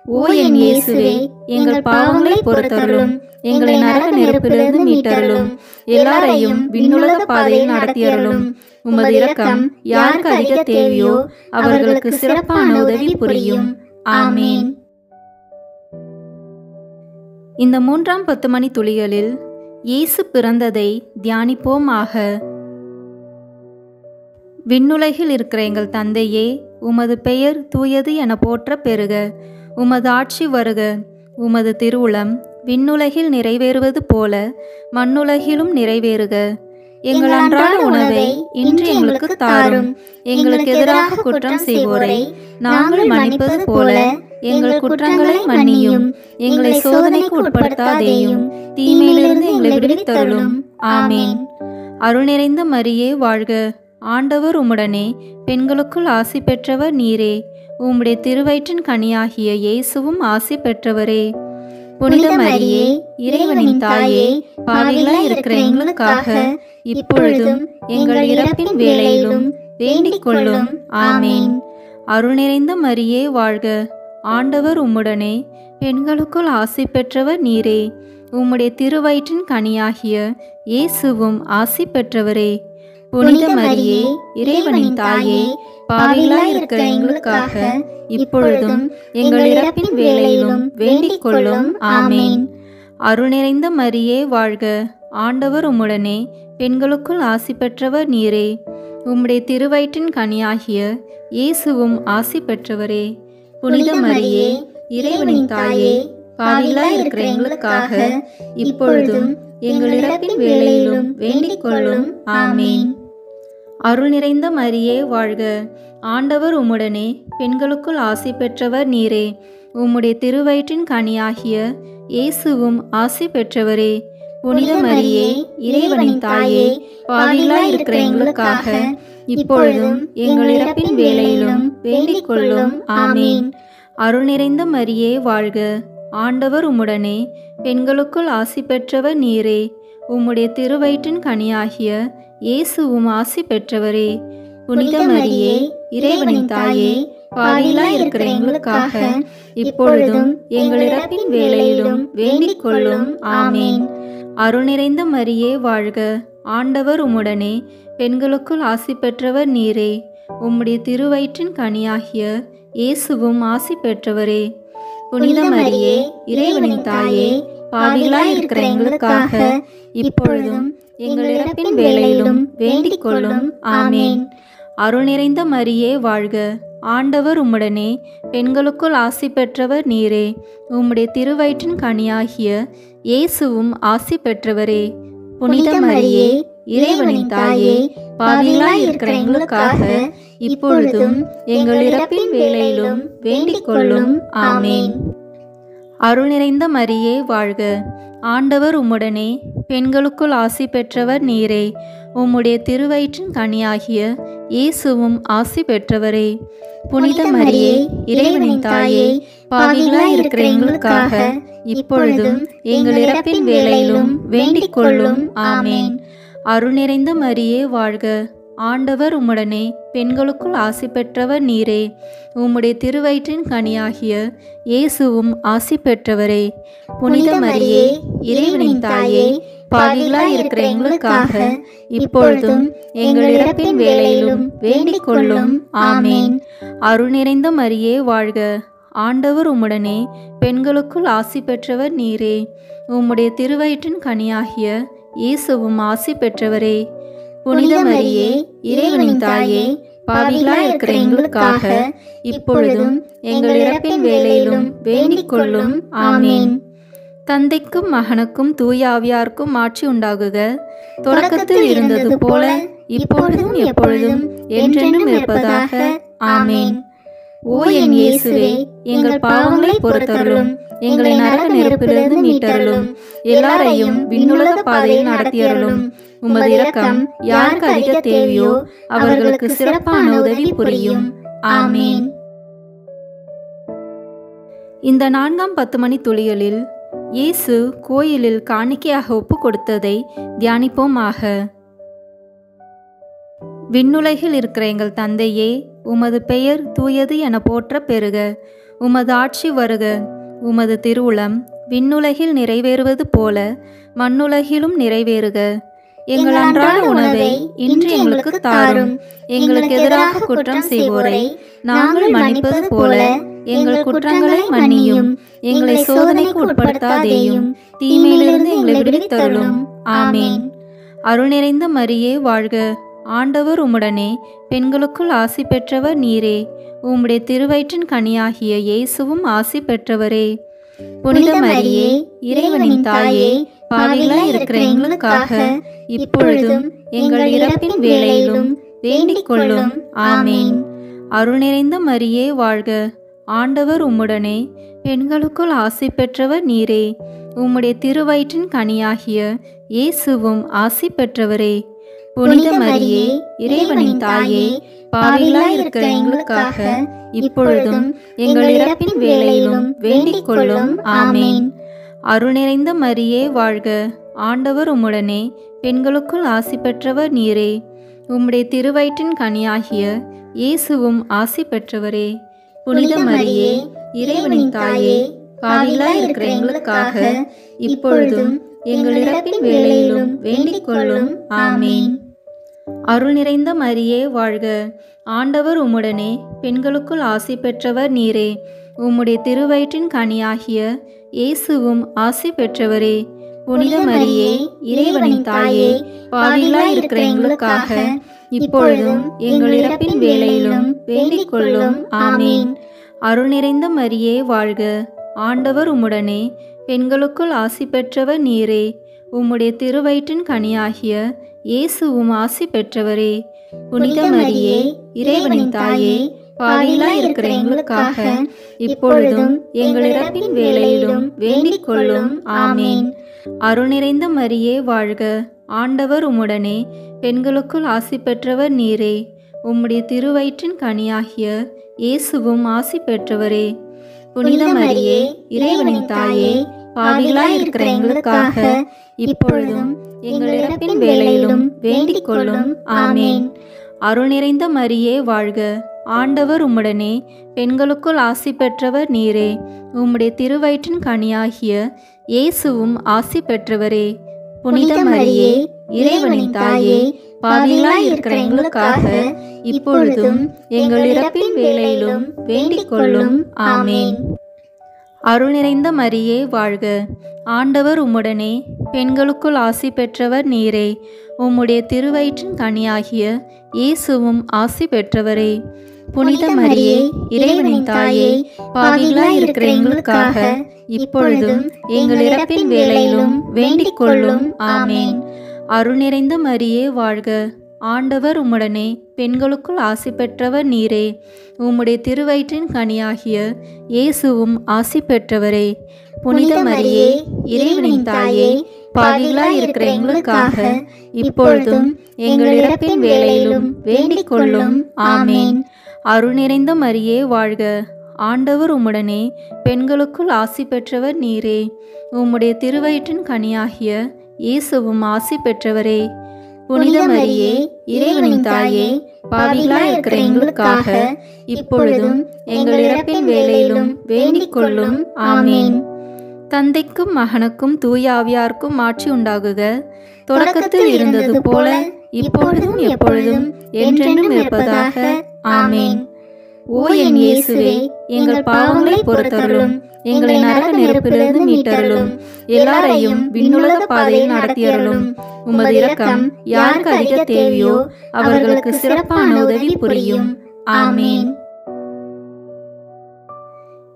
ஓ என் இயேசுவே, எங்கள் பாவங்களை பொறுத்தருளும், எங்களை நரக நெருப்பிலிருந்து மீட்டருளும், எல்லாரையும் விண்ணுலக பாதையில் நடத்தியருளும். உமது இரக்கம் யாருக்கு அதிக தேவையோ அவர்களுக்கு சிறப்பான உதவி புரியும். ஆமேன். இந்த 3ஆம் 10 மணி துளிகளில் இயேசு பிறந்ததை தியானிப்போமாக. விண்ணுலகில் இருக்கிற எங்கள் தந்தையே, உமது பெயர் தூயது என போற்ற பெறுக. உமது ஆட்சி வருக. உமது திருவுளம் விண்ணுலகில் நிறைவேறுவது போல மண்ணுலகிலும் நிறைவேறுக. எங்கள் அன்றாட உணவை இன்று எங்களுக்கு தாரும். எங்களுக்கு எதிராக குற்றம் செய்வோரை நாங்கள் மன்னிப்பது போல எங்கள் குற்றங்களை மன்னியும். எங்களை சோதனைக்கு உட்படுத்தாதேயும், தீமையிலிருந்து எங்களை விடுவித்தருளும். ஆமேன். அருள் நிறைந்த மரியே வாழ்க. ஆண்டவர் உம்முடனே பெண்களுக்குள் ஆசி பெற்றவர் நீரே. உம்முடைய திருவயிற்றின் கனியாகிய இயேசுவும் ஆசி பெற்றவரே. புனித மரியே, இறைவனின் தாயே, பாவிகளாய் இருக்கிற எங்களுக்காக இப்பொழுதும் எங்கள் இறப்பின் வேளையிலும் வேண்டிக் கொள்ளும். ஆமேன். அருள் நிறைந்த மரியே வாழ்க. ஆண்டவர் உம்முடனே பெண்களுக்குள் ஆசி பெற்றவர் நீரே. உம்முடைய திருவயிற்றின் கனியாகிய இயேசுவும் ஆசி பெற்றவரே. புனித மரியே, இறைவனின் தாயே, பாவிகளாய் இருக்கிற எங்களுக்காக இப்பொழுதும் எங்கள் இறப்பின் வேளையிலும் வேண்டிக் கொள்ளும். ஆமேன். அருள் நிறைந்த மரியே வாழ்க. ஆண்டவர் உம்முடனே பெண்களுக்குள் ஆசி பெற்றவர் நீரே. உம்முடைய திருவயிற்றின் கனியாகிய இயேசுவும் ஆசி பெற்றவரே. புனித மரியே, இறைவனின் தாயே, பாவிகளாய் இருக்கிற எங்களுக்காக இப்பொழுதும் எங்கள் இறப்பின் வேளையிலும் வேண்டிக் கொள்ளும். ஆமேன். அருள் நிறைந்த மரியே வாழ்க. ஆண்டவர் உம்முடனே பெண்களுக்குள் ஆசி பெற்றவர் நீரே. உம்முடைய திருவயிற்றின் கனியாகிய இயேசுவும் ஆசி பெற்றவரே. புனித மரியே, இறைவனின் தாயே, பாவிகளாய் இருக்கிற எங்களுக்காக இப்பொழுதும் எங்கள் இறப்பின் வேளையிலும் வேண்டிக் கொள்ளும். ஆமேன். அருள் நிறைந்த மரியே வாழ்க. ஆண்டவர் உம்முடனே பெண்களுக்குள் ஆசி பெற்றவர் நீரே. உம்முடைய திருவயிற்றின் கனியாகிய இயேசுவும் ஆசி பெற்றவரே. புனித மரியே, இறைவனின் தாயே, பாவிகளாய் இருக்கிற எங்களுக்காக இப்பொழுதும் எங்கள் இறப்பின் வேளையிலும் வேண்டிக் கொள்ளும். ஆமேன். அருள் நிறைந்த மரியே வாழ்க. ஆண்டவர் உம்முடனே பெண்களுக்குள் ஆசி பெற்றவர் நீரே. உம்முடைய திருவயிற்றின் கனியாகிய இயேசுவும் ஆசி பெற்றவரே. புனித மரியே, இறைவனின் தாயே, பாவிகளாய் இருக்கிற எங்களுக்காக இப்பொழுதும் எங்கள் இறப்பின் வேளையிலும் வேண்டிக் கொள்ளும். ஆமேன். அருள் நிறைந்த மரியே வாழ்க. ஆண்டவர் உம்முடனே பெண்களுக்குள் ஆசி பெற்றவர் நீரே. உம்முடைய திருவயிற்றின் கனியாகிய இயேசுவும் ஆசி பெற்றவரே. புனித மரியே, இறைவனின் தாயே, பாவிகளாய் இருக்கிற எங்களுக்காக இப்பொழுதும் எங்கள் இறப்பின் வேளையிலும் வேண்டிக் கொள்ளும். ஆமேன். அருள் நிறைந்த மரியே வாழ்க. ஆண்டவர் உம்முடனே பெண்களுக்குள் ஆசி பெற்றவர் நீரே. உம்முடைய திருவயிற்றின் கனியாகிய இயேசுவும் ஆசி பெற்றவரே. புனித மரியே, இறைவனின் தாயே, பாவிகளாய் இருக்கிற எங்களுக்காக இப்பொழுதும் எங்கள் இறப்பின் வேளையிலும் வேண்டிக் கொள்ளும். ஆமேன். அருள் நிறைந்த மரியே வாழ்க. ஆண்டவர் உம்முடனே பெண்களுக்குள் ஆசி பெற்றவர் நீரே. உம்முடைய திருவயிற்றின் கனியாகிய இயேசுவும் ஆசி பெற்றவரே. புனித மரியே, இறைவனின் தாயே, பாவிகளாய் இருக்கிற எங்களுக்காக இப்பொழுதும் எங்கள் இறப்பின் வேளையிலும் வேண்டிக் கொள்ளும். ஆமேன். அருள் நிறைந்த மரியே வாழ்க. ஆண்டவர் உம்முடனே பெண்களுக்குள் ஆசி பெற்றவர் நீரே. உம்முடைய திருவயிற்றின் கனியாகிய இயேசுவும் ஆசி பெற்றவரே. புனித மரியே, இறைவனின் தாயே, பாவிகளாய் இருக்கிற எங்களுக்காக இப்பொழுதும் எங்கள் இறப்பின் வேளையிலும் வேண்டிக் கொள்ளும். ஆமேன். தந்தைக்கும் மகனுக்கும் தூய ஆவியாருக்கும் ஆட்சி உண்டாகுக. தொடக்கத்தில் இருந்தது போல இப்பொழுதும் எப்பொழுதும் என்றென்றும் இருப்பதாக. ஆமேன். ஓ என் இயேசுவே, எங்கள் பாவங்களை பொறுத்தருளும், எங்களை நரக நெருப்பிலிருந்து மீட்டருளும், எல்லாரையும் விண்ணுலக பாதையில் நடத்தியருளும். உமது இரக்கம் யாருக்கு அதிக தேவையோ அவர்களுக்கு சிறப்பான உதவி புரியும். ஆமேன். இந்த 4ஆம் 10 மணி துளிகளில் இயேசு கோயிலில் காணிக்கையாக ஒப்பு கொடுத்ததை தியானிப்போமாக. விண்ணுலகில் இருக்கிற எங்கள் தந்தையே, உமது பெயர் தூயது என போற்ற பெறுக. உமது ஆட்சி வருக. உமது திருவுளம் விண்ணுலகில் நிறைவேறுவது போல மண்ணுலகிலும் நிறைவேறுக. எங்கள் அன்றாட உணவை இன்று எங்களுக்கு தாரும். எங்களுக்கு எதிராக குற்றம் செய்வோரை நாங்கள் மன்னிப்பது போல எங்கள் குற்றங்களை மன்னியும். எங்களை சோதனைக்கு உட்படுத்தாதேயும், தீமையிலிருந்து எங்களை விடுவித்தருளும். ஆமேன். அருள் நிறைந்த மரியே வாழ்க. ஆண்டவர் உம்முடனே, பெண்களுக்குள் ஆசி பெற்றவர் நீரே. உம்முடைய திருவயிற்றின் கனியாகிய இயேசுவும் ஆசி பெற்றவரே. புனித மரியே, இறைவனின் தாயே, பாவிகளாய் இருக்கிற எங்களுக்காக இப்பொழுதும் எங்கள் இறப்பின் வேளையிலும் வேண்டிக் கொள்ளும். ஆமேன். அருள் நிறைந்த மரியே வாழ்க. ஆண்டவர் உம்முடனே, பெண்களுக்குள் ஆசி பெற்றவர் நீரே. உம்முடைய திருவயிற்றின் கனியாகிய இயேசுவும் ஆசி பெற்றவரே. புனித மரியே, இறைவனின் தாயே, பாவிகளாய் இருக்கிற எங்களுக்காக இப்பொழுதும் எங்கள் இறப்பின் வேளையிலும் வேண்டிக் கொள்ளும். ஆமேன். அருள் நிறைந்த மரியே வாழ்க. ஆண்டவர் உம்முடனே, பெண்களுக்குள் ஆசி பெற்றவர் நீரே. உம்முடைய திருவயிற்றின் கனியாகிய இயேசுவும் ஆசி பெற்றவரே. புனித மரியே, இறைவனின் தாயே, பாவிகளாய் இருக்கிற எங்களுக்காக இப்பொழுதும் எங்கள் இறப்பின் வேளையிலும் வேண்டிக் கொள்ளும். ஆமேன். அருள் நிறைந்த மரியே வாழ்க. ஆண்டவர் உம்முடனே, பெண்களுக்குள் ஆசி பெற்றவர் நீரே. உம்முடைய திருவயிற்றின் கனியாகிய இயேசுவும் ஆசி பெற்றவரே. புனித மரியே, இறைவனின் தாயே, பாவிகளாய் இருக்கிற எங்களுக்காக இப்பொழுதும் எங்கள் இறப்பின் வேளையிலும் வேண்டிக் கொள்ளும். ஆமேன். அருள் நிறைந்த மரியே வாழ்க. ஆண்டவர் உம்முடனே, பெண்களுக்குள் ஆசி பெற்றவர் நீரே. உம்முடைய திருவயிற்றின் கனியாகிய இயேசுவும் ஆசி பெற்றவரே. புனித மரியே, இறைவனின் தாயே, பாவிகளாய் இருக்கிற எங்களுக்காக இப்பொழுதும் எங்கள் இறப்பின் வேளையிலும் வேண்டிக் கொள்ளும். ஆமேன். அருள் நிறைந்த மரியே வாழ்க. ஆண்டவர் உம்முடனே, பெண்களுக்குள் ஆசி பெற்றவர் நீரே. உம்முடைய திருவயிற்றின் கனியாகிய இயேசுவும் ஆசி பெற்றவரே. புனித மரியே, இறைவனின் தாயே, பாவிகளாய் இருக்கிற எங்களுக்காக இப்பொழுதும் எங்கள் இறப்பின் வேளையிலும் வேண்டிக் கொள்ளும். ஆமேன். அருள் நிறைந்த மரியே வாழ்க. ஆண்டவர் உம்முடனே, பெண்களுக்குள் ஆசி பெற்றவர் நீரே. உம்முடைய திருவயிற்றின் கனியாகிய இயேசுவும் ஆசி பெற்றவரே. புனித மரியே, இறைவனின் தாயே, பாவிகளாய் இருக்கிற எங்களுக்காக இப்பொழுதும் எங்கள் இறப்பின் வேளையிலும் வேண்டிக் கொள்ளும். ஆமேன். அருள் நிறைந்த மரியே வாழ்க. ஆண்டவர் உம்முடனே, பெண்களுக்குள் ஆசி பெற்றவர் நீரே. உம்முடைய திருவயிற்றின் கனியாகிய இயேசுவும் ஆசி பெற்றவரே. புனித மரியே, இறைவனின் தாயே, பாவிகளாய் இருக்கிற எங்களுக்காக இப்பொழுதும் எங்கள் இறப்பின் வேளையிலும் வேண்டிக் கொள்ளும். ஆமேன். அருள் நிறைந்த மரியே வாழ்க. ஆண்டவர் உம்முடனே, பெண்களுக்குள் ஆசி பெற்றவர் நீரே. உம்முடைய திருவயிற்றின் கனியாகிய இயேசுவும் ஆசி பெற்றவரே. புனித மரியே, இறைவனின் தாயே, பாவிகளாய் இருக்கிற எங்களுக்காக இப்பொழுதும் எங்கள் இறப்பின் வேளையிலும் வேண்டிக் கொள்ளும். ஆமேன். அருள் நிறைந்த மரியே வாழ்க. ஆண்டவர் உம்முடனே, பெண்களுக்குள் ஆசி பெற்றவர் நீரே. உம்முடைய திருவயிற்றின் கனியாகிய இயேசுவும் ஆசி பெற்றவரே. புனித மரியே, இறைவனின் தாயே, பாவிகளாய் இருக்கிற எங்களுக்காக இப்பொழுதும் எங்கள் இறப்பின் வேளையிலும் வேண்டிக் கொள்ளும். ஆமேன். தந்தைக்கும் மகனுக்கும் தூய ஆவியாருக்கும் ஆட்சி உண்டாகுக. தொடக்கத்தில் இருந்தது போல இப்பொழுதும் எப்பொழுதும் என்றென்றும் இருப்பதாக. ஆமேன். ஓ என் இயேசுவே, எங்கள் பாவங்களை பொறுத்தருளும், எங்களை நரக நெருப்பிலிருந்து மீட்டருளும், எல்லாரையும் விண்ணுலக பாதையில் நடத்தியருளும். உமது இரக்கம் யாருக்கு அதிக தேவையோ அவர்களுக்கு சிறப்பான உதவி புரியும். ஆமேன்.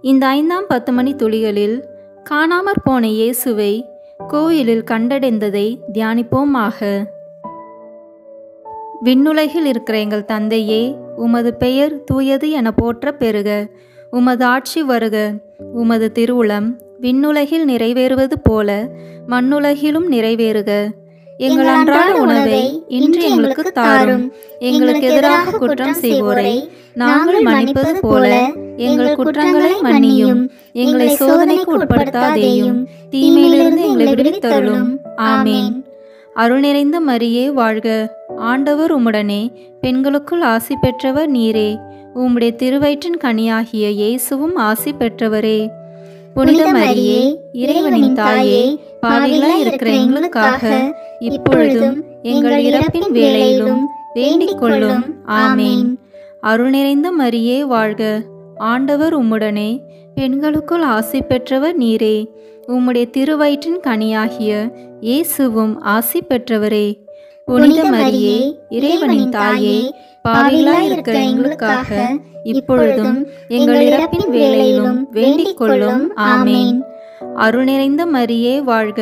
இந்த 5ஆம் 10 மணி துளிகளில் காணாமற் போன இயேசுவை கோயிலில் கண்டடைந்ததை தியானிப்போமாக. விண்ணுலகில் இருக்கிற எங்கள் தந்தையே, உமது பெயர் தூயது என போற்ற பெறுக. உமது ஆட்சி வருக. உமது திருவுளம் விண்ணுலகில் நிறைவேறுவது போல மண்ணுலகிலும் நிறைவேறுக. எங்கள் அன்றாட உணவை இன்று எங்களுக்கு தாரும். எங்களுக்கு எதிராக குற்றம் செய்வோரை நாங்கள் மன்னிப்பது போல எங்கள் குற்றங்களை மன்னியும். எங்களை சோதனைக்கு உட்படுத்தாதேயும், தீமையிலிருந்து எங்களை விடுவித்தருளும். ஆமேன். அருள் நிறைந்த மரியே வாழ்க. ஆண்டவர் உம்முடனே, பெண்களுக்குள் ஆசி பெற்றவர் நீரே. உம்முடைய திருவயிற்றின் கனியாகிய இயேசுவும் ஆசி பெற்றவரே. புனித மரியே, இறைவனின் தாயே, பாவிகளாய் இருக்கிற எங்களுக்காக இப்பொழுதும் எங்கள் இறப்பின் வேளையிலும் வேண்டிக் கொள்ளும். ஆமேன். அருள் நிறைந்த மரியே வாழ்க. ஆண்டவர் உம்முடனே, பெண்களுக்குள் ஆசி பெற்றவர் நீரே. உம்முடைய திருவயிற்றின் கனியாகிய இயேசுவும் ஆசி பெற்றவரே. புனித மரியே, இறைவனின் தாயே, பாவிகளாய் இருக்கிற எங்களுக்காக இப்பொழுதும் எங்கள் இறப்பின் வேளையிலும் வேண்டிக் கொள்ளும். ஆமேன். அருள் நிறைந்த மரியே வாழ்க.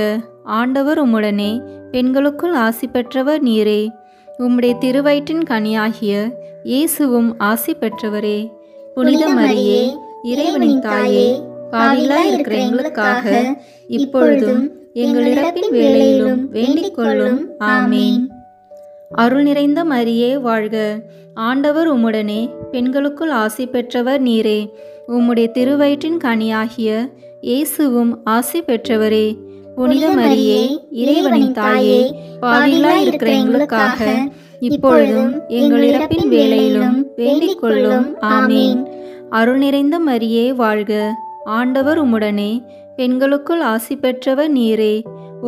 ஆண்டவர் உம்முடனே, பெண்களுக்குள் ஆசி பெற்றவர் நீரே. உம்முடைய திருவயிற்றின் கனியாகிய இயேசுவும் ஆசி பெற்றவரே. புனித மரியே, இறைவனின் தாயே, பாவிகளாய் இருக்கிற எங்களுக்காக இப்பொழுதும் எங்கள் இறப்பின் வேளையிலும் வேண்டிக் கொள்ளும். ஆமேன். அருள் நிறைந்த மரியே வாழ்க. ஆண்டவர் உம்முடனே, பெண்களுக்குள் ஆசி பெற்றவர் நீரே. உம்முடைய திருவயிற்றின் கனியாகிய இயேசுவும் ஆசி பெற்றவரே. புனித மரியே, இறைவனின் தாயே, பாவிகளாய் இருக்கிற எங்களுக்காக இப்பொழுதும் எங்கள் இறப்பின் வேளையிலும் வேண்டிக் கொள்ளும். ஆமேன். அருள் நிறைந்த மரியே வாழ்க. ஆண்டவர் உம்முடனே, பெண்களுக்குள் ஆசி பெற்றவர் நீரே.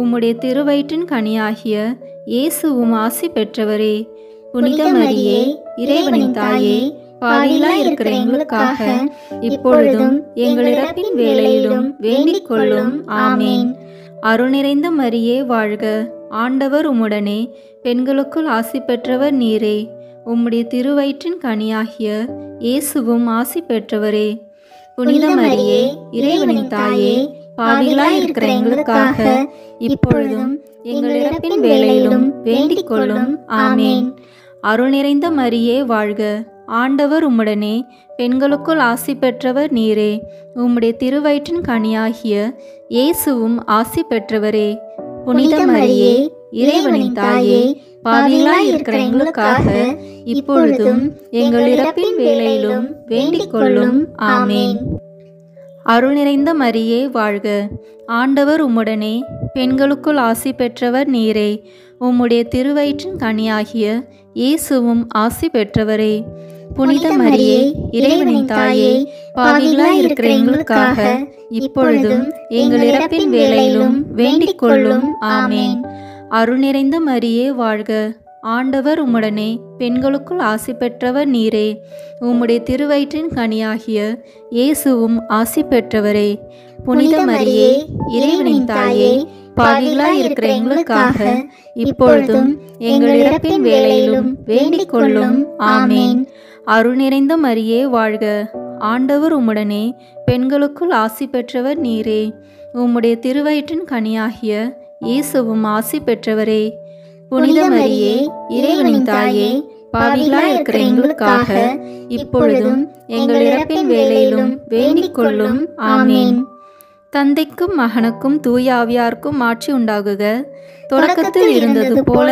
உம்முடைய திருவயிற்றின் கனியாகிய இயேசுவும் ஆசி பெற்றவரே. புனித மரியே, இறைவனின் தாயே, பாவிகளாய் இருக்கிற எங்களுக்காக இப்பொழுதும் எங்கள் இறப்பின் வேளையிலும் வேண்டிக் கொள்ளும். ஆமேன். அருள் நிறைந்த மரியே வாழ்க. ஆண்டவர் உம்முடனே, பெண்களுக்குள் ஆசி பெற்றவர் நீரே. உம்முடைய திருவயிற்றின் கனியாகிய இயேசுவும் ஆசி பெற்றவரே. புனித மரியே, இறைவனின் தாயே, பாவிகளாய் இருக்கிற எங்களுக்காக இப்பொழுதும் எங்கள் இறப்பின் வேளையிலும் வேண்டிக் கொள்ளும். ஆமேன். அருள் நிறைந்த மரியே வாழ்க. ஆண்டவர் உம்முடனே, பெண்களுக்குள் ஆசி பெற்றவர் நீரே. உம்முடைய திருவயிற்றின் கனியாகிய இயேசுவும் ஆசி பெற்றவரே. புனித மரியே, இறைவனின் தாயே, பாவிகளாய் இருக்கிற எங்களுக்காக இப்பொழுதும் எங்கள் இறப்பின் வேளையிலும் வேண்டிக் கொள்ளும். ஆமேன். அருள் நிறைந்த மரியே வாழ்க. ஆண்டவர் உம்முடனே, பெண்களுக்குள் ஆசி பெற்றவர் நீரே. உம்முடைய திருவயிற்றின் கனியாகிய இயேசுவும் ஆசி பெற்றவரே. புனித மரியே, இறைவனின் தாயே, பாவிகளாய் இருக்கிற எங்களுக்காக இப்பொழுதும் எங்கள் இறப்பின் வேளையிலும் வேண்டிக் கொள்ளும். ஆமேன். அருள் நிறைந்த மரியே வாழ்க. ஆண்டவர் உம்முடனே, பெண்களுக்குள் ஆசி பெற்றவர் நீரே. உம்முடைய திருவயிற்றின் கனியாகிய இயேசுவும் ஆசி பெற்றவரே. புனித மரியே, இறைவனின் தாயே, பாவிகளாய் இருக்கிற எங்களுக்காக இப்பொழுதும் எங்கள் இறப்பின் வேளையிலும் வேண்டிக் கொள்ளும். ஆமேன். அருள் நிறைந்த மரியே வாழ்க. ஆண்டவர் உம்முடனே, பெண்களுக்குள் ஆசி பெற்றவர் நீரே. உம்முடைய திருவயிற்றின் கனியாகிய இயேசுவும் ஆசி பெற்றவரே. புனித மரியே, இறைவனின் தாயே, பாவிகளாய் இருக்கிற எங்களுக்காக இப்பொழுதும் எங்கள் இறப்பின் வேளையிலும் வேண்டிக் கொள்ளும். ஆமேன். தந்தைக்கும் மகனுக்கும் தூய ஆவியாருக்கும் ஆட்சி உண்டாகுக. தொடக்கத்தில் இருந்தது போல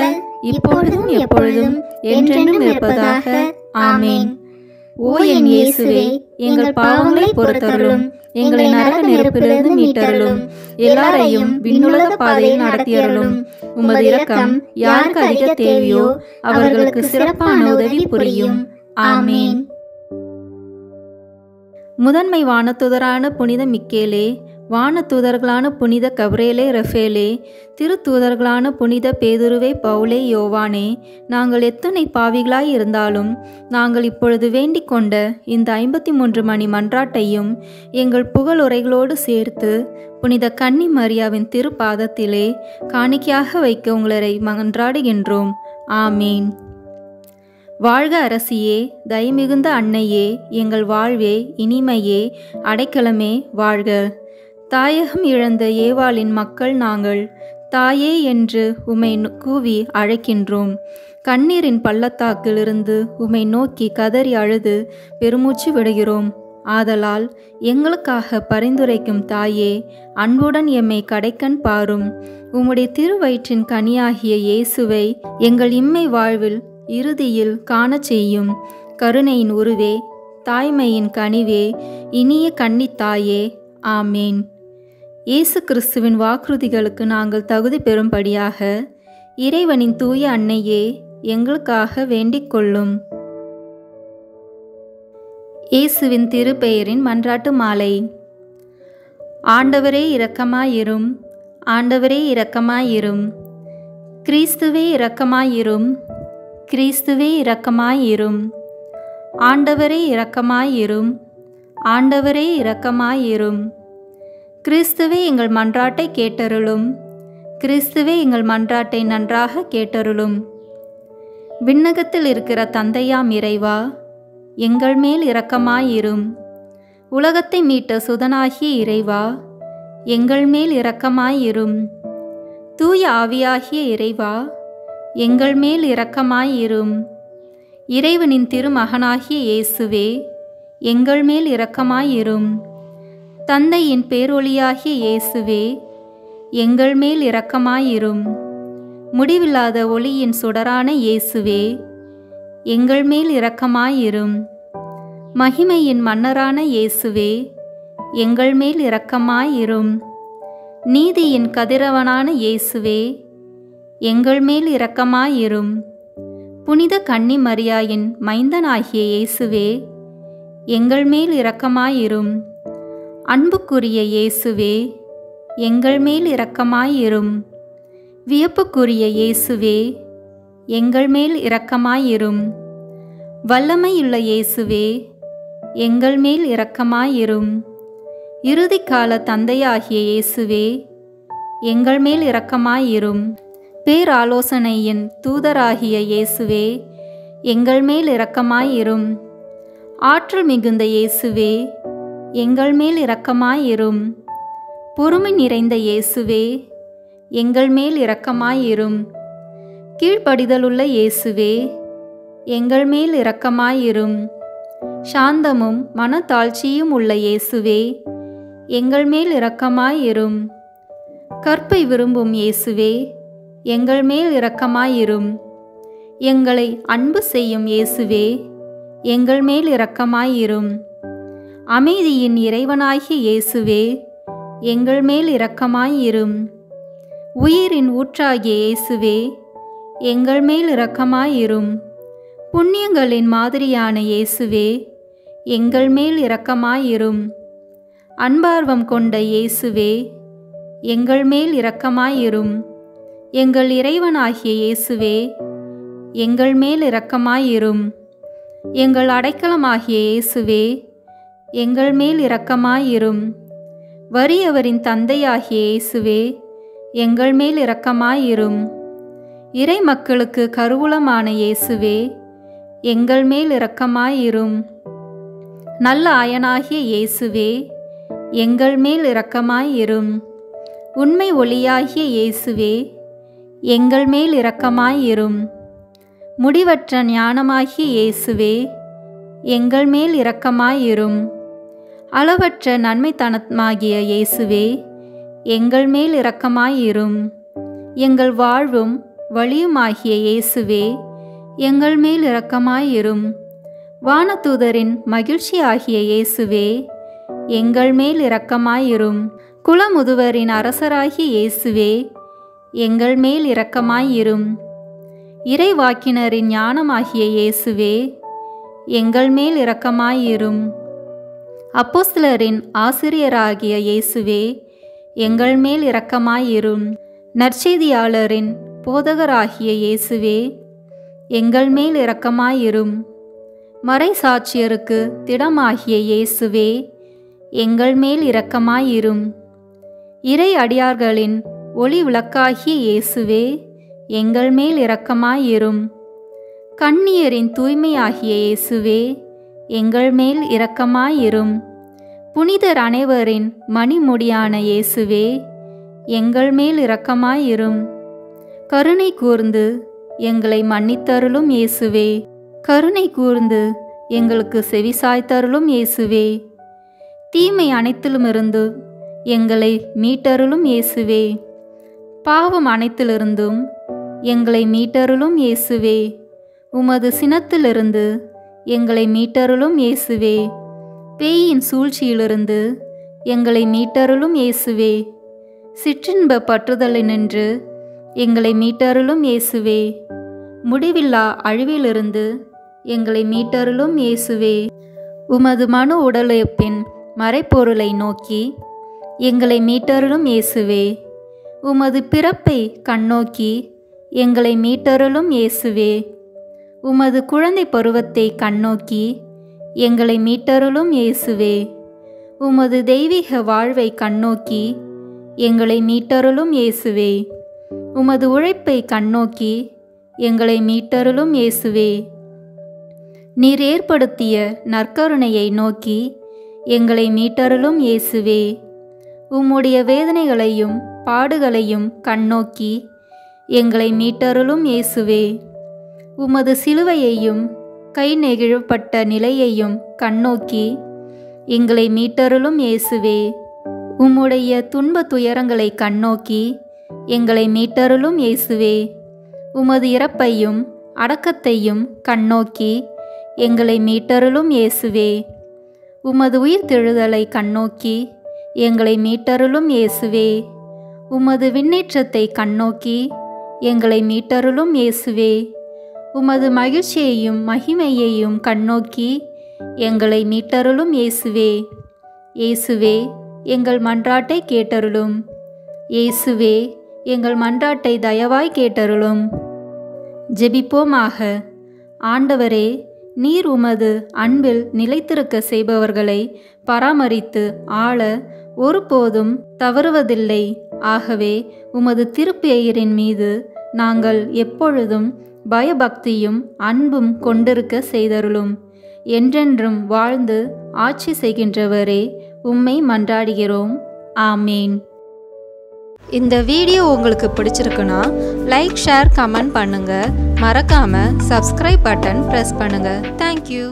இப்பொழுதும் எப்பொழுதும் என்றென்றும் இருப்பதாக. ஆமேன். ஓ என் இயேசுவே, எங்கள் பாவங்களை பொறுத்தருளும், எங்களை நரக நெருப்பிலிருந்து மீட்டருளும், எல்லாரையும் விண்ணுலக பாதையில் நடத்தியருளும். உமது இரக்கம் யாருக்கு அதிக தேவையோ அவர்களுக்கு சிறப்பான உதவி புரியும். ஆமேன். முதன்மை வானதுதரான புனித மிக்கேலே, வானதூதர்களான புனித கபிரேலே ரஃபேலே, திருத்தூதர்களான புனித பேதுருவே பவுலே யோவானே, நாங்கள் எத்தனை பாவிகளாய் இருந்தாலும் நாங்கள் இப்பொழுது வேண்டிக் கொண்ட இந்த 53 மணி மன்றாட்டையும் எங்கள் புகழுரைகளோடு சேர்த்து புனித கன்னி மரியாவின் திருப்பாதத்திலே காணிக்கையாக வைக்க உங்களை மன்றாடுகின்றோம். ஆமீன். வாழ்க அரசியே, தயமிகுந்த அன்னையே, எங்கள் வாழ்வே, இனிமையே, அடைக்கலமே, வாழ்க. தாயகம் இழந்த ஏவாளின் மக்கள் நாங்கள், தாயே என்று உம்மை கூவி அழைக்கின்றோம். கண்ணீரின் பள்ளத்தாக்கிலிருந்து உம்மை நோக்கி கதறி அழுது பெருமூச்சு விடுகிறோம். ஆதலால் எங்களுக்காக பரிந்துரைக்கும் தாயே, அன்புடன் எம்மை கடைக்கண் பாரும். உம்முடைய திருவயிற்றின் கனியாகிய இயேசுவை எங்கள் இம்மை வாழ்வில் இறுதியில் காணச் செய்யும். கருணையின் உருவே, தாய்மையின் கனிவே, இனிய கன்னித்தாயே, ஆமேன். இயேசு கிறிஸ்துவின் வாக்குறுதிகளுக்கு நாங்கள் தகுதி பெறும்படியாக இறைவனின் தூய அன்னையே, எங்களுக்காக வேண்டிக் கொள்ளும். இயேசுவின் திருப்பெயரின் மன்றாட்டு மாலை. ஆண்டவரே இரக்கமாயிரும், ஆண்டவரே இரக்கமாயிரும். கிறிஸ்துவே இரக்கமாயிரும், கிறிஸ்துவே இரக்கமாயிரும். ஆண்டவரே இரக்கமாயிரும், ஆண்டவரே இரக்கமாயிரும். கிறிஸ்துவே எங்கள் மன்றாட்டை கேட்டருளும், கிறிஸ்துவே எங்கள் மன்றாட்டை நன்றாக கேட்டருளும். விண்ணகத்தில் இருக்கிற தந்தையாம் இறைவா, எங்கள் மேல் இரக்கமாயிரும். உலகத்தை மீட்ட சுதனாகிய இறைவா, எங்கள் மேல் இரக்கமாயிரும். தூய ஆவியாகிய இறைவா, எங்கள் மேல் இரக்கமாயிரும். இறைவனின் திருமகனாகிய இயேசுவே, எங்கள் மேல் இரக்கமாயிரும். தந்தையின் பேரொளியாகிய இயேசுவே, எங்கள் மேல் இரக்கமாயிரும். முடிவில்லாத ஒளியின் சுடரான இயேசுவே, எங்கள் மேல் இரக்கமாயிரும். மகிமையின் மன்னரான இயேசுவே, எங்கள் மேல் இரக்கமாயிரும். நீதியின் கதிரவனான இயேசுவே, எங்கள் மேல் இரக்கமாயிரும். புனித கன்னி மரியாயின் மைந்தனாகிய இயேசுவே, எங்கள் மேல் இரக்கமாயிரும். அன்புக்குரிய இயேசுவே, எங்கள் மேல் இரக்கமாயிரும். வியப்புக்குரிய இயேசுவே, எங்கள் மேல் இரக்கமாயிரும். வல்லமையுள்ள இயேசுவே, எங்கள் மேல் இரக்கமாயிரும். இறுதிக்கால தந்தையாகிய இயேசுவே, எங்கள் மேல் இரக்கமாயிரும். பேராலோசனையின் தூதராகிய இயேசுவே, எங்கள் மேல் இரக்கமாயிரும். ஆற்றல் மிகுந்த இயேசுவே, எங்கள் மேல் இரக்கமாயிரும். பொறுமை நிறைந்த இயேசுவே, எங்கள் மேல் இரக்கமாயிரும். கீழ்ப்படிதலுள்ள இயேசுவே, எங்கள் மேல் இரக்கமாயிரும். சாந்தமும் மனத்தாழ்ச்சியும் உள்ள இயேசுவே, எங்கள் மேல் இரக்கமாயிரும். கற்பை விரும்பும் இயேசுவே, எங்கள் மேல் இரக்கமாயிரும். எங்களை அன்பு செய்யும் இயேசுவே, எங்கள் மேல் இரக்கமாயிரும். அமைதியின் இறைவனாகிய இயேசுவே, எங்கள் மேல் இரக்கமாயிரும். உயிரின் ஊற்றாகிய இயேசுவே, எங்கள் மேல் இரக்கமாயிரும். புண்ணியங்களின் மாதிரியான இயேசுவே, எங்கள் மேல் இரக்கமாயிரும். அன்பார்வம் கொண்ட இயேசுவே, எங்கள் மேல் இரக்கமாயிரும். எங்கள் இறைவனாகிய இயேசுவே, எங்கள் மேல் இரக்கமாயிரும். எங்கள் அடைக்கலமாகிய இயேசுவே, எங்கள் மேல் இரக்கமாயிரும். வறியவரின் தந்தையாகிய இயேசுவே, எங்கள் மேல் இரக்கமாயிரும். இறை மக்களுக்கு கருவூலமான இயேசுவே, எங்கள் மேல் இரக்கமாயிரும். நல்ல ஆயனாகிய இயேசுவே, எங்கள் மேல் இரக்கமாயிரும். உண்மை ஒளியாகிய இயேசுவே, எங்கள் மேல் இரக்கமாயிரும். முடிவற்ற ஞானமாகிய இயேசுவே, எங்கள் மேல் இரக்கமாயிரும். அளவற்ற நன்மைத்தனமாகிய இயேசுவே, எங்கள் மேல் இரக்கமாயிரும். எங்கள் வாழ்வும் வழியுமாகிய இயேசுவே, எங்கள் மேல் இரக்கமாயிரும். வானதூதரின் மகிழ்ச்சியாகிய இயேசுவே, எங்கள் மேல் இரக்கமாயிரும். குலமுதுவரின் அரசராகிய இயேசுவே, எங்கள் மேல் இரக்கமாயிரும். இறைவாக்கினரின் ஞானமாகிய இயேசுவே, எங்கள் மேல் இரக்கமாயிரும். அப்போஸ்தலரின் ஆசிரியராகிய இயேசுவே, எங்கள் மேல் இரக்கமாயிரும். நற்செய்தியாளரின் போதகராகிய இயேசுவே, எங்கள் மேல் இரக்கமாயிரும். மறைசாட்சியருக்கு திடமாகிய இயேசுவே, எங்கள் மேல் இரக்கமாயிரும். இறை அடியார்களின் ஒளி விளக்காகிய இயேசுவே, எங்கள் மேல் இரக்கமாயிரும். கன்னியரின் தூய்மையாகிய இயேசுவே, எங்கள் மேல் இரக்கமாயிரும். புனிதர் அனைவரின் மணிமுடியான இயேசுவே, எங்கள் மேல் இரக்கமாயிரும். கருணை கூர்ந்து எங்களை மன்னித்தருளும் இயேசுவே, கருணை கூர்ந்து எங்களுக்கு செவிசாய்த்தருளும் இயேசுவே. தீமை அனைத்திலுமிருந்து எங்களை மீட்டருளும் இயேசுவே, பாவம் அனைத்திலிருந்தும் எங்களை மீட்டருளும் இயேசுவே. உமது சினத்திலிருந்து எங்களை மீட்டருளும் இயேசுவே, பேயின் சூழ்ச்சியிலிருந்து எங்களை மீட்டருளும் இயேசுவே. சிற்றின்ப பற்றுதலினின்று எங்களை மீட்டருளும் இயேசுவே, முடிவில்லா அழிவிலிருந்து எங்களை மீட்டருளும் இயேசுவே. உமது மனு உடலுழைப்பின் மறைப்பொருளை நோக்கி எங்களை மீட்டருளும் இயேசுவே, உமது பிறப்பை கண்ணோக்கி எங்களை மீட்டருளும் இயேசுவே. உமது குழந்தை பருவத்தை கண்ணோக்கி எங்களை மீட்டருளும் இயேசுவே, உமது தெய்வீக வாழ்வை கண்ணோக்கி எங்களை மீட்டருளும் இயேசுவே. உமது உழைப்பை கண்ணோக்கி எங்களை மீட்டருளும் இயேசுவே. நீர் ஏற்படுத்திய நற்கருணையை நோக்கி எங்களை மீட்டருளும் இயேசுவே. உம்முடைய வேதனைகளையும் பாடுகளையும் கண்ணோக்கி எங்களை மீட்டருளும் இயேசுவே. உமது சிலுவையையும் கை நெகிழப்பட்ட நிலையையும் கண்ணோக்கி எங்களை மீட்டருளும் இயேசுவே. உம்முடைய துன்ப துயரங்களை கண்ணோக்கி எங்களை மீட்டருளும் இயேசுவே. உமது இறப்பையும் அடக்கத்தையும் கண்ணோக்கி எங்களை மீட்டருளும் இயேசுவே. உமது உயிர்த்தெழுதலை கண்ணோக்கி எங்களை மீட்டருளும் இயேசுவே. உமது விண்ணேற்றத்தை கண்ணோக்கி எங்களை மீட்டருளும் இயேசுவே. உமது மகிழ்ச்சியையும் மகிமையையும் கண்ணோக்கி எங்களை மீட்டருளும் இயேசுவே. இயேசுவே, எங்கள் மன்றாட்டை கேட்டருளும். இயேசுவே, எங்கள் மன்றாட்டை தயவாய் கேட்டருளும். ஜெபிப்போமாக. ஆண்டவரே, நீர் உமது அன்பில் நிலைத்திருக்க செய்பவர்களை பராமரித்து ஆள ஒருபோதும் தவறுவதில்லை. ஆகவே உமது திருப்பெயரின் மீது நாங்கள் எப்பொழுதும் பயபக்தியும் அன்பும் கொண்டிருக்க செய்தருளும். என்றென்றும் வாழ்ந்து ஆட்சி செய்கின்றவரே, உம்மை மன்றாடுகிறோம். ஆமேன். இந்த வீடியோ உங்களுக்கு பிடிச்சிருக்குன்னா லைக், ஷேர், கமெண்ட் பண்ணுங்க. மறக்காம சப்ஸ்கிரைப் பட்டன் பிரஸ் பண்ணுங்க. தேங்க்யூ.